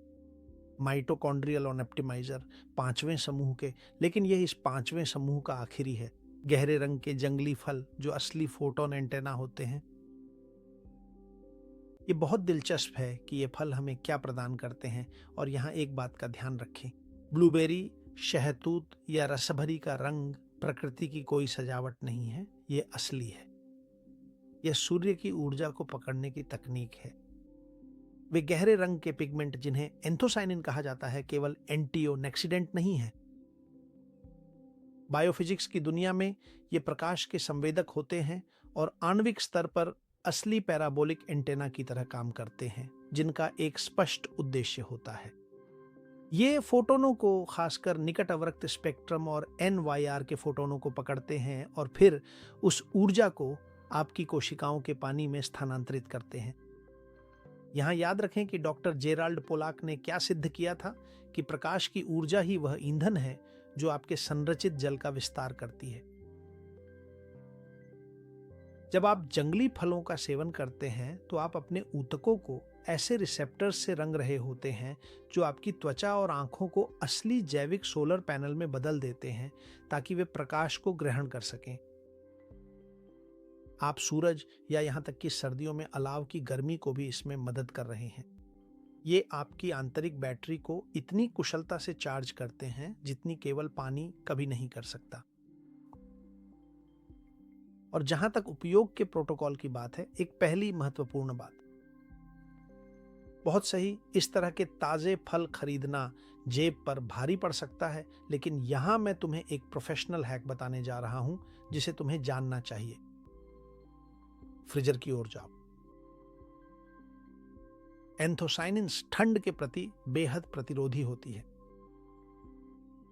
माइटोकॉन्ड्रियल ऑप्टिमाइजर 5वें समूह के, लेकिन यह इस 5वें समूह का आखिरी है। गहरे रंग के जंगली फल जो असली फोटोन एंटेना होते हैं। ये बहुत दिलचस्प है कि ये फल हमें क्या प्रदान करते हैं। और यहाँ एक बात का ध्यान रखें, ब्लूबेरी, शहतूत या रसभरी का रंग प्रकृति की कोई सजावट नहीं है, ये असली है। यह सूर्य की ऊर्जा को पकड़ने की तकनीक है। वे गहरे रंग के पिगमेंट जिन्हें एंथोसाइनिन कहा जाता है केवल एंटीओक्सिडेंट नहीं है। बायोफिजिक्स की दुनिया में ये प्रकाश के संवेदक होते हैं और आणविक स्तर पर असली पैराबोलिक एंटेना की तरह काम करते हैं, जिनका एक स्पष्ट उद्देश्य होता है। ये फोटोनों को, खासकर निकट अवरक्त स्पेक्ट्रम और NYR के फोटोनों को पकड़ते हैं और फिर उस ऊर्जा को आपकी कोशिकाओं के पानी में स्थानांतरित करते हैं। यहां याद रखें कि डॉक्टर जेराल्ड पोलाक ने क्या सिद्ध किया था कि प्रकाश की ऊर्जा ही वह ईंधन है जो आपके संरचित जल का विस्तार करती है। जब आप जंगली फलों का सेवन करते हैं तो आप अपने ऊतकों को ऐसे रिसेप्टर्स से रंग रहे होते हैं जो आपकी त्वचा और आंखों को असली जैविक सोलर पैनल में बदल देते हैं ताकि वे प्रकाश को ग्रहण कर सकें। आप सूरज या यहां तक कि सर्दियों में अलाव की गर्मी को भी इसमें मदद कर रहे हैं। ये आपकी आंतरिक बैटरी को इतनी कुशलता से चार्ज करते हैं जितनी केवल पानी कभी नहीं कर सकता। और जहां तक उपयोग के प्रोटोकॉल की बात है, एक पहली महत्वपूर्ण बात, बहुत सही, इस तरह के ताजे फल खरीदना जेब पर भारी पड़ सकता है, लेकिन यहां मैं तुम्हें एक प्रोफेशनल हैक बताने जा रहा हूं जिसे तुम्हें जानना चाहिए। फ्रीजर की ओर जाओ। एंथोसाइनिन्स ठंड के प्रति बेहद प्रतिरोधी होती है,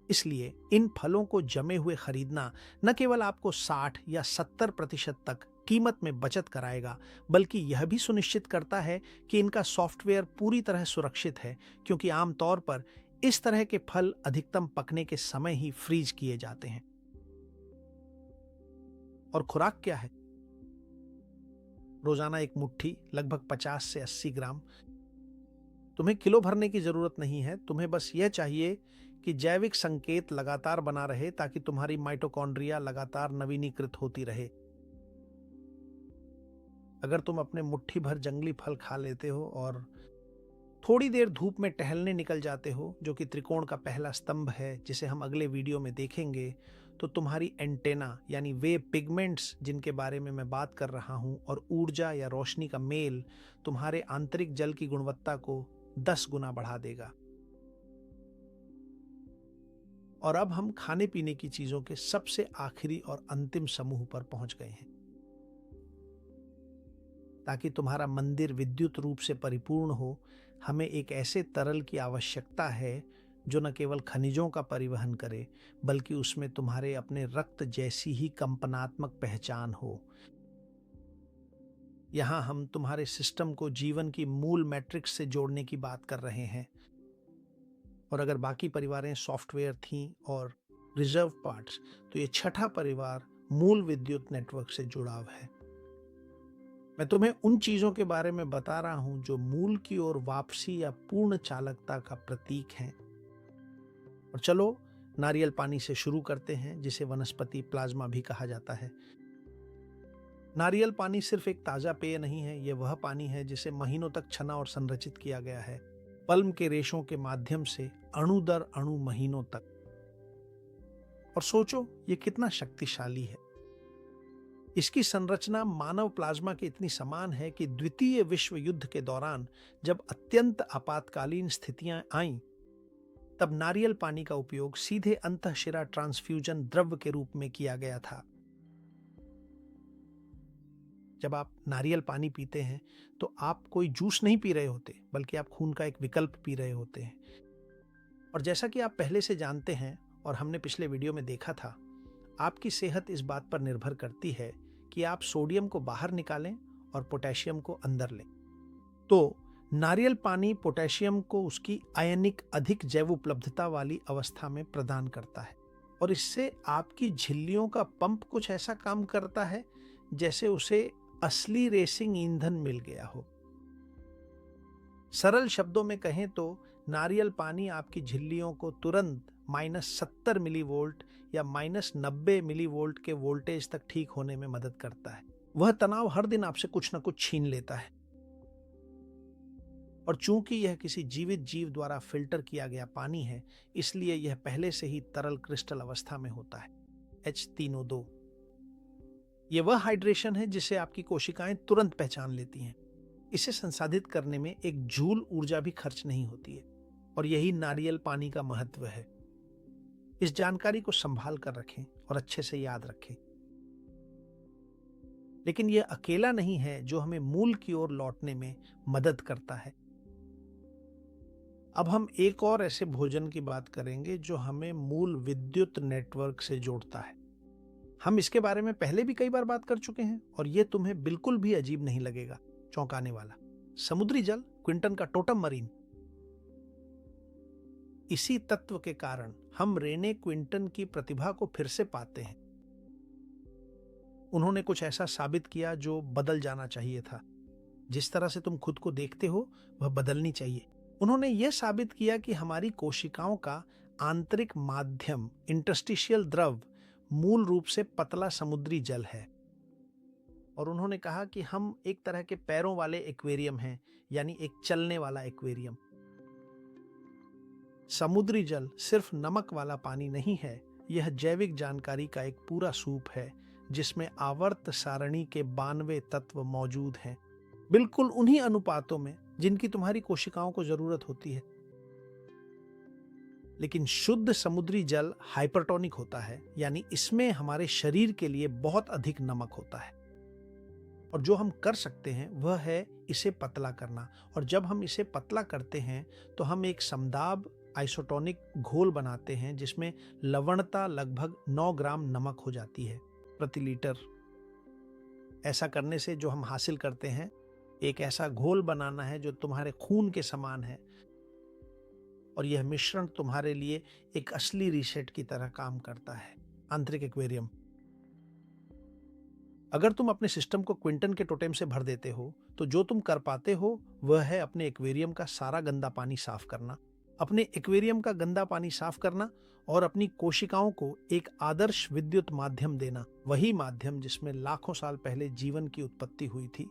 इसलिए इन फलों को जमे हुए खरीदना न केवल आपको 60 या 70% तक कीमत में बचत कराएगा, बल्कि यह भी सुनिश्चित करता है कि इनका सॉफ्टवेयर पूरी तरह सुरक्षित है, क्योंकि आमतौर पर इस तरह के फल अधिकतम पकने के समय ही फ्रीज किए जाते हैं। और खुराक क्या है? रोजाना एक मुट्ठी, लगभग 50 से 80 ग्राम। तुम्हें किलो भरने की जरूरत नहीं है, तुम्हें बस यह चाहिए कि जैविक संकेत लगातार बना रहे ताकि तुम्हारी माइटोकॉन्ड्रिया लगातार नवीनीकृत होती रहे। अगर तुम अपने मुट्ठी भर जंगली फल खा लेते हो और थोड़ी देर धूप में टहलने निकल जाते हो, जो कि त्रिकोण का पहला स्तंभ है जिसे हम अगले वीडियो में देखेंगे, तो तुम्हारी एंटेना यानी वे पिगमेंट्स जिनके बारे में मैं बात कर रहा हूं और ऊर्जा या रोशनी का मेल तुम्हारे आंतरिक जल की गुणवत्ता को 10 गुना बढ़ा देगा। और अब हम खाने पीने की चीजों के सबसे आखिरी और अंतिम समूह पर पहुंच गए हैं। ताकि तुम्हारा मंदिर विद्युत रूप से परिपूर्ण हो, हमें एक ऐसे तरल की आवश्यकता है जो न केवल खनिजों का परिवहन करे, बल्कि उसमें तुम्हारे अपने रक्त जैसी ही कंपनात्मक पहचान हो। यहां हम तुम्हारे सिस्टम को जीवन की मूल मैट्रिक्स से जोड़ने की बात कर रहे हैं। और अगर बाकी परिवारें सॉफ्टवेयर थीं और रिजर्व पार्ट्स, तो ये छठा परिवार मूल विद्युत नेटवर्क से जुड़ाव है। मैं तुम्हें उन चीजों के बारे में बता रहा हूं जो मूल की ओर वापसी या पूर्ण चालकता का प्रतीक हैं। और चलो नारियल पानी से शुरू करते हैं, जिसे वनस्पति प्लाज्मा भी कहा जाता है। नारियल पानी सिर्फ एक ताजा पेय नहीं है, यह वह पानी है जिसे महीनों तक छना और संरचित किया गया है, पल्म के रेशों के माध्यम से, अणु दर अणु, महीनों तक। और सोचो ये कितना शक्तिशाली है। इसकी संरचना मानव प्लाज्मा के इतनी समान है कि द्वितीय विश्व युद्ध के दौरान जब अत्यंत आपातकालीन स्थितियां आईं, तब नारियल पानी का उपयोग सीधे अंतःशिरा ट्रांसफ्यूजन द्रव्य के रूप में किया गया था। जब आप नारियल पानी पीते हैं तो आप कोई जूस नहीं पी रहे होते, बल्कि आप खून का एक विकल्प पी रहे होते हैं। और जैसा कि आप पहले से जानते हैं और हमने पिछले वीडियो में देखा था, आपकी सेहत इस बात पर निर्भर करती है कि आप सोडियम को बाहर निकालें और पोटेशियम को अंदर लें। तो नारियल पानी पोटेशियम को उसकी आयनिक अधिक जैव उपलब्धता वाली अवस्था में प्रदान करता है, और इससे आपकी झिल्लियों का पंप कुछ ऐसा काम करता है जैसे उसे असली रेसिंग ईंधन मिल गया हो। सरल शब्दों में कहें तो नारियल पानी आपकी झिल्लियों को तुरंत -70 मिलीवोल्ट या -90 मिलीवोल्ट के वोल्टेज तक ठीक होने में मदद करता है। वह तनाव हर दिन आपसे कुछ न कुछ छीन लेता है। और चूंकि यह किसी जीवित जीव द्वारा फिल्टर किया गया पानी है, इसलिए यह पहले से ही तरल क्रिस्टल अवस्था में होता है, H3O2। यह वह हाइड्रेशन है जिसे आपकी कोशिकाएं तुरंत पहचान लेती हैं। इसे संसाधित करने में एक जूल ऊर्जा भी खर्च नहीं होती है, और यही नारियल पानी का महत्व है। इस जानकारी को संभाल कर रखें और अच्छे से याद रखें। लेकिन यह अकेला नहीं है जो हमें मूल की ओर लौटने में मदद करता है। अब हम एक और ऐसे भोजन की बात करेंगे जो हमें मूल विद्युत नेटवर्क से जोड़ता है। हम इसके बारे में पहले भी कई बार बात कर चुके हैं और यह तुम्हें बिल्कुल भी अजीब नहीं लगेगा, चौंकाने वाला। समुद्री जल, क्विंटन का टोटम मरीन। इसी तत्व के कारण हम रेने क्विंटन की प्रतिभा को फिर से पाते हैं। उन्होंने कुछ ऐसा साबित किया जो बदल जाना चाहिए था। जिस तरह से तुम खुद को देखते हो वह बदलनी चाहिए। उन्होंने यह साबित किया कि हमारी कोशिकाओं का आंतरिक माध्यम, इंटरस्टिशियल द्रव, मूल रूप से पतला समुद्री जल है। और उन्होंने कहा कि हम एक तरह के पैरों वाले एक्वेरियम हैं, यानी एक चलने वाला एक्वेरियम। समुद्री जल सिर्फ नमक वाला पानी नहीं है, यह जैविक जानकारी का एक पूरा सूप है जिसमें आवर्त सारणी के 92 तत्व मौजूद हैं, बिल्कुल उन्हीं अनुपातों में जिनकी तुम्हारी कोशिकाओं को जरूरत होती है। लेकिन शुद्ध समुद्री जल हाइपरटोनिक होता है, यानी इसमें हमारे शरीर के लिए बहुत अधिक नमक होता है। और जो हम कर सकते हैं वह है इसे पतला करना। और जब हम इसे पतला करते हैं तो हम एक समदाब आइसोटोनिक घोल बनाते हैं जिसमें लवणता लगभग 9 ग्राम नमक हो जाती है प्रति लीटर। ऐसा करने से जो हम हासिल करते हैं, एक ऐसा घोल बनाना है जो तुम्हारे खून के समान है, और यह मिश्रण तुम्हारे लिए एक असली रीसेट की तरह काम करता है। आंतरिक एक्वेरियम। अगर तुम अपने सिस्टम को क्विंटन के टोटेम से भर देते हो, तो जो तुम कर पाते हो वह है अपने एक्वेरियम का सारा गंदा पानी साफ करना। 2 मिनट में अपने एक्वेरियम का गंदा पानी साफ करना और अपनी कोशिकाओं को एक आदर्श विद्युत माध्यम देना, वही माध्यम जिसमें लाखों साल पहले जीवन की उत्पत्ति हुई थी।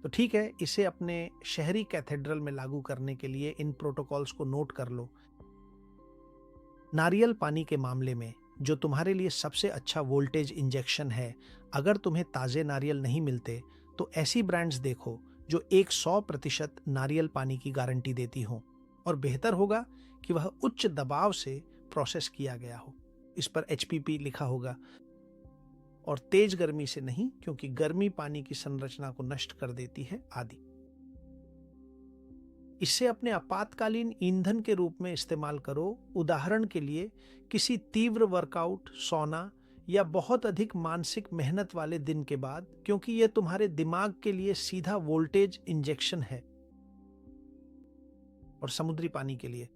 तो ठीक है, इसे अपने शहरी कैथेड्रल में लागू करने के लिए इन प्रोटोकॉल्स को नोट कर लो। नारियल पानी के मामले में जो तुम्हारे लिए सबसे अच्छा वोल्टेज इंजेक्शन है, अगर तुम्हें ताजे नारियल नहीं मिलते तो ऐसी ब्रांड्स देखो जो 100% नारियल पानी की गारंटी देती हो, और बेहतर होगा कि वह उच्च दबाव से प्रोसेस किया गया हो। इस पर HPP लिखा होगा, और तेज गर्मी से नहीं, क्योंकि गर्मी पानी की संरचना को नष्ट कर देती है आदि। इसे अपने आपातकालीन ईंधन के रूप में इस्तेमाल करो। उदाहरण के लिए किसी तीव्र वर्कआउट, सोना या बहुत अधिक मानसिक मेहनत वाले दिन के बाद, क्योंकि यह तुम्हारे दिमाग के लिए सीधा वोल्टेज इंजेक्शन है। और समुद्री पानी के लिए,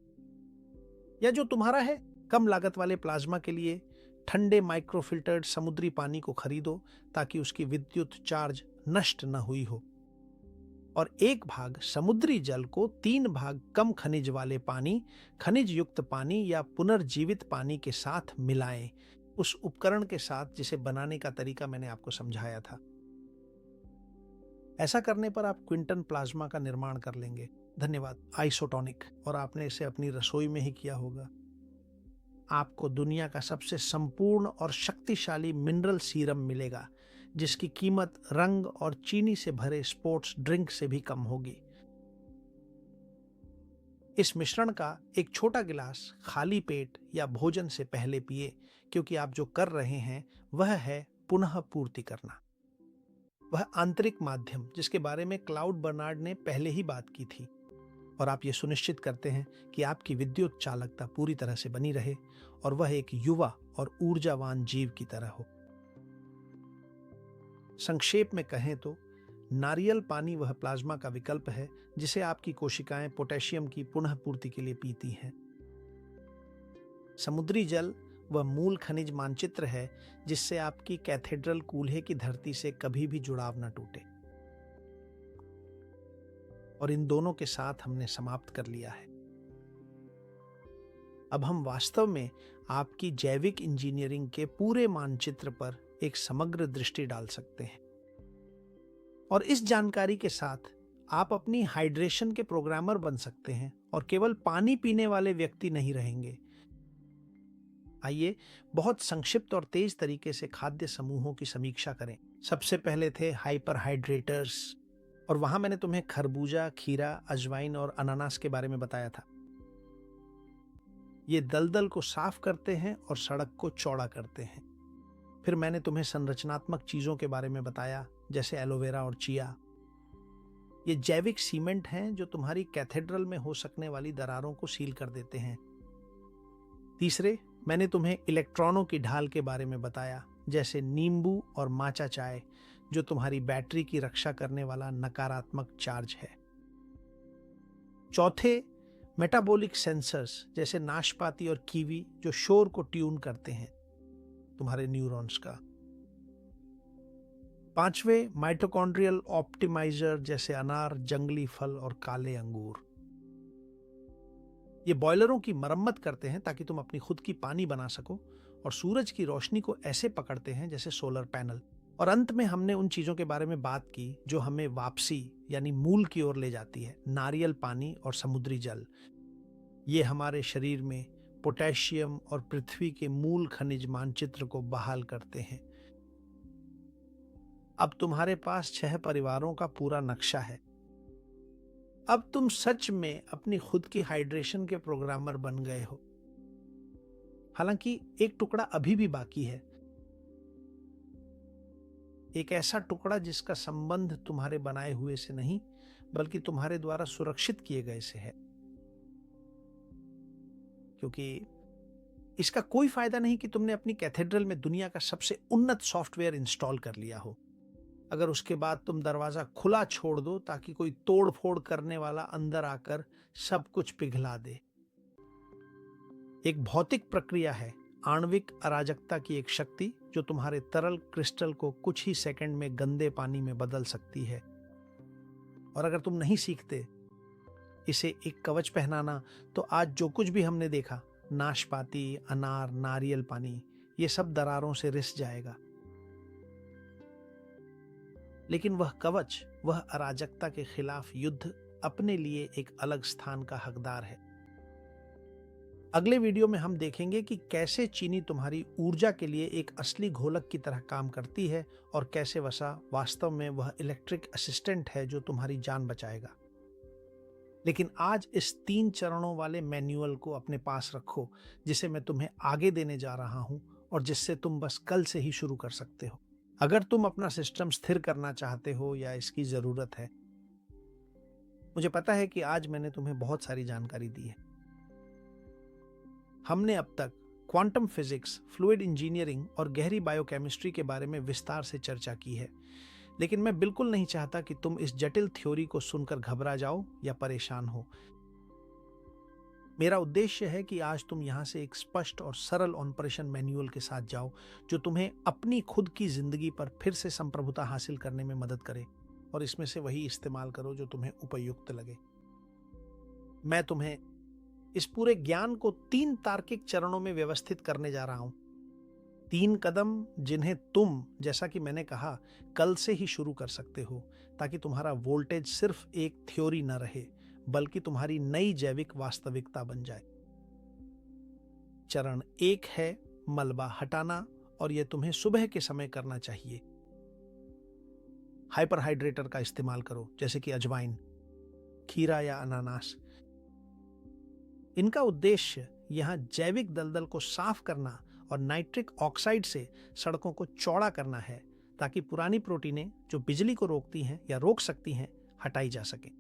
या जो तुम्हारा है, कम लागत वाले प्लाज्मा के लिए ठंडे माइक्रोफिल्टर्ड समुद्री पानी को खरीदो ताकि उसकी विद्युत चार्ज नष्ट न हुई हो। और 1 भाग समुद्री जल को 3 भाग कम खनिज वाले पानी, खनिज युक्त पानी या पुनर्जीवित पानी के साथ मिलाएं, उस उपकरण के साथ जिसे बनाने का तरीका मैंने आपको समझाया था। ऐसा करने पर आप क्विंटन प्लाज्मा का निर्माण कर लेंगे। धन्यवाद। आइसोटोनिक, और आपने इसे अपनी रसोई में ही किया होगा। आपको दुनिया का सबसे संपूर्ण और शक्तिशाली मिनरल सीरम मिलेगा, जिसकी कीमत रंग और चीनी से भरे स्पोर्ट्स ड्रिंक से भी कम होगी। इस मिश्रण का एक छोटा गिलास खाली पेट या भोजन से पहले पिए, क्योंकि आप जो कर रहे हैं वह है पुनः पूर्ति करना। वह आंतरिक माध्यम जिसके बारे में क्लाउड बर्नार्ड ने पहले ही बात की थी, और आप ये सुनिश्चित करते हैं कि आपकी विद्युत चालकता पूरी तरह से बनी रहे और वह एक युवा और ऊर्जावान जीव की तरह हो। संक्षेप में कहें तो नारियल पानी वह प्लाज्मा का विकल्प है जिसे आपकी कोशिकाएं पोटेशियम की पुनः पूर्ति के लिए पीती हैं। समुद्री जल वह मूल खनिज मानचित्र है जिससे आपकी कैथेड्रल कूल्हे की धरती से कभी भी जुड़ाव न टूटे। और इन दोनों के साथ हमने समाप्त कर लिया है। अब हम वास्तव में आपकी जैविक इंजीनियरिंग के पूरे मानचित्र पर एक समग्र दृष्टि डाल सकते हैं, और इस जानकारी के साथ आप अपनी हाइड्रेशन के प्रोग्रामर बन सकते हैं और केवल पानी पीने वाले व्यक्ति नहीं रहेंगे। आइए बहुत संक्षिप्त और तेज तरीके से खाद्य समूहों की समीक्षा करें। सबसे पहले थे हाइपरहाइड्रेटर्स, और वहां मैंने तुम्हें खरबूजा, खीरा, अजवाइन और अनानास के बारे में बताया था। ये दलदल को साफ करते हैं और सड़क को चौड़ा करते हैं। फिर मैंने तुम्हें संरचनात्मक चीजों के बारे में बताया, जैसे एलोवेरा और चिया। ये जैविक सीमेंट हैं जो तुम्हारी कैथेड्रल में हो सकने वाली दरारों को सील कर देते हैं। तीसरे, मैंने तुम्हें इलेक्ट्रॉनों की ढाल के बारे में बताया, जैसे नींबू और माचा चाय, जो तुम्हारी बैटरी की रक्षा करने वाला नकारात्मक चार्ज है। चौथे, मेटाबॉलिक सेंसर्स जैसे नाशपाती और कीवी, जो शोर को ट्यून करते हैं तुम्हारे न्यूरॉन्स का। पांचवे, माइटोकॉन्ड्रियल ऑप्टिमाइजर जैसे अनार, जंगली फल और काले अंगूर। ये बॉयलरों की मरम्मत करते हैं ताकि तुम अपनी खुद की पानी बना सको, और सूरज की रोशनी को ऐसे पकड़ते हैं जैसे सोलर पैनल। और अंत में हमने उन चीजों के बारे में बात की जो हमें वापसी यानी मूल की ओर ले जाती है, नारियल पानी और समुद्री जल। ये हमारे शरीर में पोटेशियम और पृथ्वी के मूल खनिज मानचित्र को बहाल करते हैं। अब तुम्हारे पास 6 परिवारों का पूरा नक्शा है। अब तुम सच में अपनी खुद की हाइड्रेशन के प्रोग्रामर बन गए हो। हालांकि एक टुकड़ा अभी भी बाकी है, एक ऐसा टुकड़ा जिसका संबंध तुम्हारे बनाए हुए से नहीं बल्कि तुम्हारे द्वारा सुरक्षित किए गए से है। क्योंकि इसका कोई फायदा नहीं कि तुमने अपनी कैथेड्रल में दुनिया का सबसे उन्नत सॉफ्टवेयर इंस्टॉल कर लिया हो, अगर उसके बाद तुम दरवाजा खुला छोड़ दो ताकि कोई तोड़ फोड़ करने वाला अंदर आकर सब कुछ पिघला दे। एक भौतिक प्रक्रिया है, आणविक अराजकता की एक शक्ति जो तुम्हारे तरल क्रिस्टल को कुछ ही सेकंड में गंदे पानी में बदल सकती है। और अगर तुम नहीं सीखते इसे एक कवच पहनाना, तो आज जो कुछ भी हमने देखा, नाशपाती, अनार, नारियल पानी, ये सब दरारों से रिस जाएगा। लेकिन वह कवच, वह अराजकता के खिलाफ युद्ध अपने लिए एक अलग स्थान का हकदार है। अगले वीडियो में हम देखेंगे कि कैसे चीनी तुम्हारी ऊर्जा के लिए एक असली घोलक की तरह काम करती है और कैसे वसा वास्तव में वह इलेक्ट्रिक असिस्टेंट है जो तुम्हारी जान बचाएगा। लेकिन आज इस 3 चरणों वाले मैनुअल को अपने पास रखो, जिसे मैं तुम्हें आगे देने जा रहा हूं और जिससे तुम बस कल से ही शुरू कर सकते हो। अगर तुम अपना सिस्टम स्थिर करना चाहते हो या इसकी जरूरत है। मुझे पता है कि आज मैंने तुम्हें बहुत सारी जानकारी दी है। हमने अब तक क्वांटम फिजिक्स, फ्लूइड इंजीनियरिंग और गहरी बायोकेमिस्ट्री के बारे में विस्तार से चर्चा की है, लेकिन मैं बिल्कुल नहीं चाहता कि तुम इस जटिल थ्योरी को सुनकर घबरा जाओ या परेशान हो। मेरा उद्देश्य है कि आज तुम यहां से एक स्पष्ट और सरल ऑपरेशन मैनुअल के साथ जाओ, जो तुम्हें अपनी खुद की जिंदगी पर फिर से संप्रभुता हासिल करने में मदद करे, और इसमें से वही इस्तेमाल करो जो तुम्हें उपयुक्त लगे। मैं तुम्हें इस पूरे ज्ञान को 3 तार्किक चरणों में व्यवस्थित करने जा रहा हूं। 3 कदम जिन्हें तुम, जैसा कि मैंने कहा, कल से ही शुरू कर सकते हो, ताकि तुम्हारा वोल्टेज सिर्फ एक थ्योरी न रहे, बल्कि तुम्हारी नई जैविक वास्तविकता बन जाए। चरण 1 है मलबा हटाना, और यह तुम्हें सुबह के समय करना चाहिए। हाइपरहाइड्रेटर का इस्तेमाल करो, जैसे कि अजवाइन, खीरा या अनानास। इनका उद्देश्य यहां जैविक दलदल को साफ करना और नाइट्रिक ऑक्साइड से सड़कों को चौड़ा करना है, ताकि पुरानी प्रोटीनें जो बिजली को रोकती हैं या रोक सकती हैं, हटाई जा सके।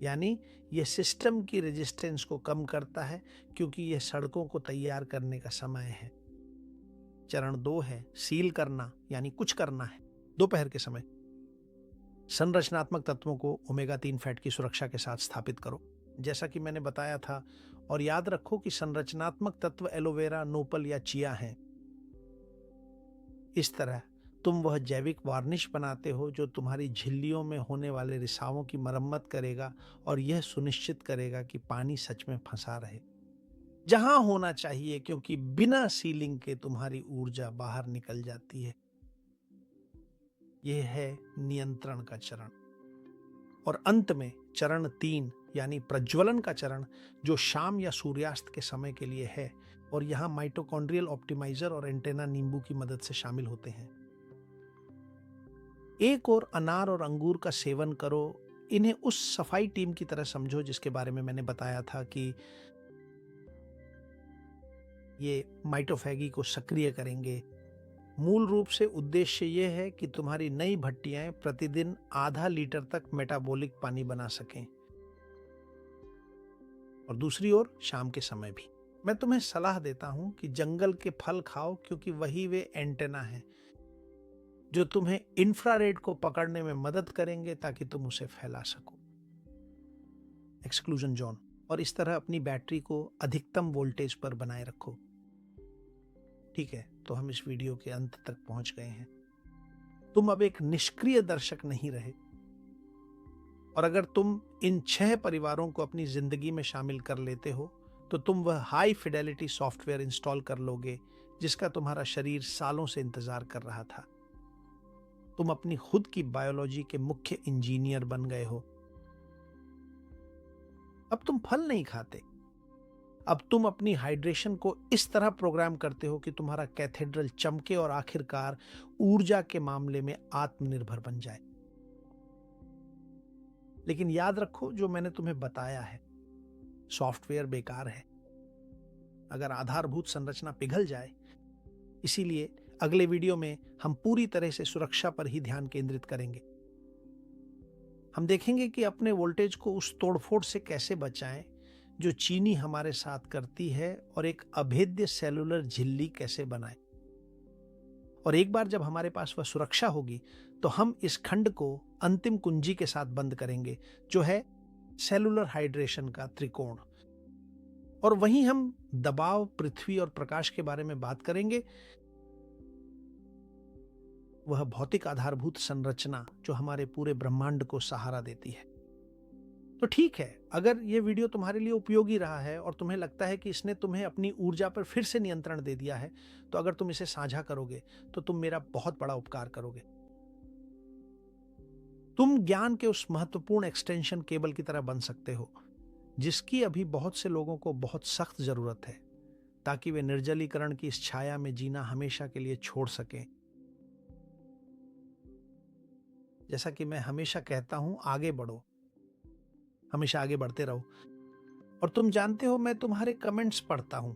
यानी यह सिस्टम की रेजिस्टेंस को कम करता है, क्योंकि यह सड़कों को तैयार करने का समय है। चरण 2 है सील करना, यानी कुछ करना है। दोपहर के समय संरचनात्मक तत्वों को ओमेगा 3 फैट की सुरक्षा के साथ स्थापित करो, जैसा कि मैंने बताया था। और याद रखो कि संरचनात्मक तत्व एलोवेरा, नोपल या चिया हैं। इस तरह तुम वह जैविक वार्निश बनाते हो जो तुम्हारी झिल्लियों में होने वाले रिसावों की मरम्मत करेगा और यह सुनिश्चित करेगा कि पानी सच में फंसा रहे जहां होना चाहिए, क्योंकि बिना सीलिंग के तुम्हारी ऊर्जा बाहर निकल जाती है। यह है नियंत्रण का चरण। और अंत में चरण 3 यानी प्रज्वलन का चरण, जो शाम या सूर्यास्त के समय के लिए है, और यहां माइटोकॉन्ड्रियल ऑप्टिमाइजर और एंटेना नींबू की मदद से शामिल होते हैं। एक और अनार और अंगूर का सेवन करो। इन्हें उस सफाई टीम की तरह समझो जिसके बारे में मैंने बताया था कि ये माइटोफैगी को सक्रिय करेंगे। मूल रूप से उद्देश्य यह है कि तुम्हारी नई भट्टियां प्रतिदिन आधा लीटर तक मेटाबॉलिक पानी बना सकें। और दूसरी ओर शाम के समय भी मैं तुम्हें सलाह देता हूं कि जंगल के फल खाओ, क्योंकि वही वे एंटेना हैं जो तुम्हें इंफ्रारेड को पकड़ने में मदद करेंगे, ताकि तुम उसे फैला सको। Exclusion zone. और इस तरह अपनी बैटरी को अधिकतम वोल्टेज पर बनाए रखो। ठीक है, तो हम इस वीडियो के अंत तक पहुंच गए हैं। तुम अब एक निष्क्रिय दर्शक नहीं रहे, और अगर तुम इन 6 परिवारों को अपनी जिंदगी में शामिल कर लेते हो, तो तुम वह हाई फिडेलिटी सॉफ्टवेयर इंस्टॉल कर लोगे जिसका तुम्हारा शरीर सालों से इंतजार कर रहा था। तुम अपनी खुद की बायोलॉजी के मुख्य इंजीनियर बन गए हो। अब तुम फल नहीं खाते। अब तुम अपनी हाइड्रेशन को इस तरह प्रोग्राम करते हो कि तुम्हारा कैथेड्रल चमके और आखिरकार ऊर्जा के मामले में आत्मनिर्भर बन जाए। लेकिन याद रखो, जो मैंने तुम्हें बताया है, सॉफ्टवेयर बेकार है अगर आधारभूत संरचना पिघल जाए। इसीलिए अगले वीडियो में हम पूरी तरह से सुरक्षा पर ही ध्यान केंद्रित करेंगे। हम देखेंगे कि अपने वोल्टेज को उस तोड़फोड़ से कैसे बचाएं जो चीनी हमारे साथ करती है, और एक अभेद्य सेलुलर झिल्ली कैसे बनाएं। और एक बार जब हमारे पास वह सुरक्षा होगी, तो हम इस खंड को अंतिम कुंजी के साथ बंद करेंगे, जो है सेलुलर हाइड्रेशन का त्रिकोण। और वहीं हम दबाव, पृथ्वी और प्रकाश के बारे में बात करेंगे, वह भौतिक आधारभूत संरचना जो हमारे पूरे ब्रह्मांड को सहारा देती है। तो ठीक है, अगर ये वीडियो तुम्हारे लिए उपयोगी रहा है और तुम्हें लगता है कि इसने तुम्हें अपनी ऊर्जा पर फिर से नियंत्रण दे दिया है, तो अगर तुम इसे साझा करोगे, तो तुम मेरा बहुत बड़ा उपकार करोगे। तुम ज्ञान के उस महत्वपूर्ण एक्सटेंशन केबल की तरह बन सकते हो, जिसकी अभी बहुत से लोगों को बहुत सख्त जरूरत है, ताकि वे निर्जलीकरण की इस छाया में जीना हमेशा के लिए छोड़ सकें। जैसा कि मैं हमेशा कहता हूं, आगे बढ़ो, हमेशा आगे बढ़ते रहो। और तुम जानते हो, मैं तुम्हारे कमेंट्स पढ़ता हूं,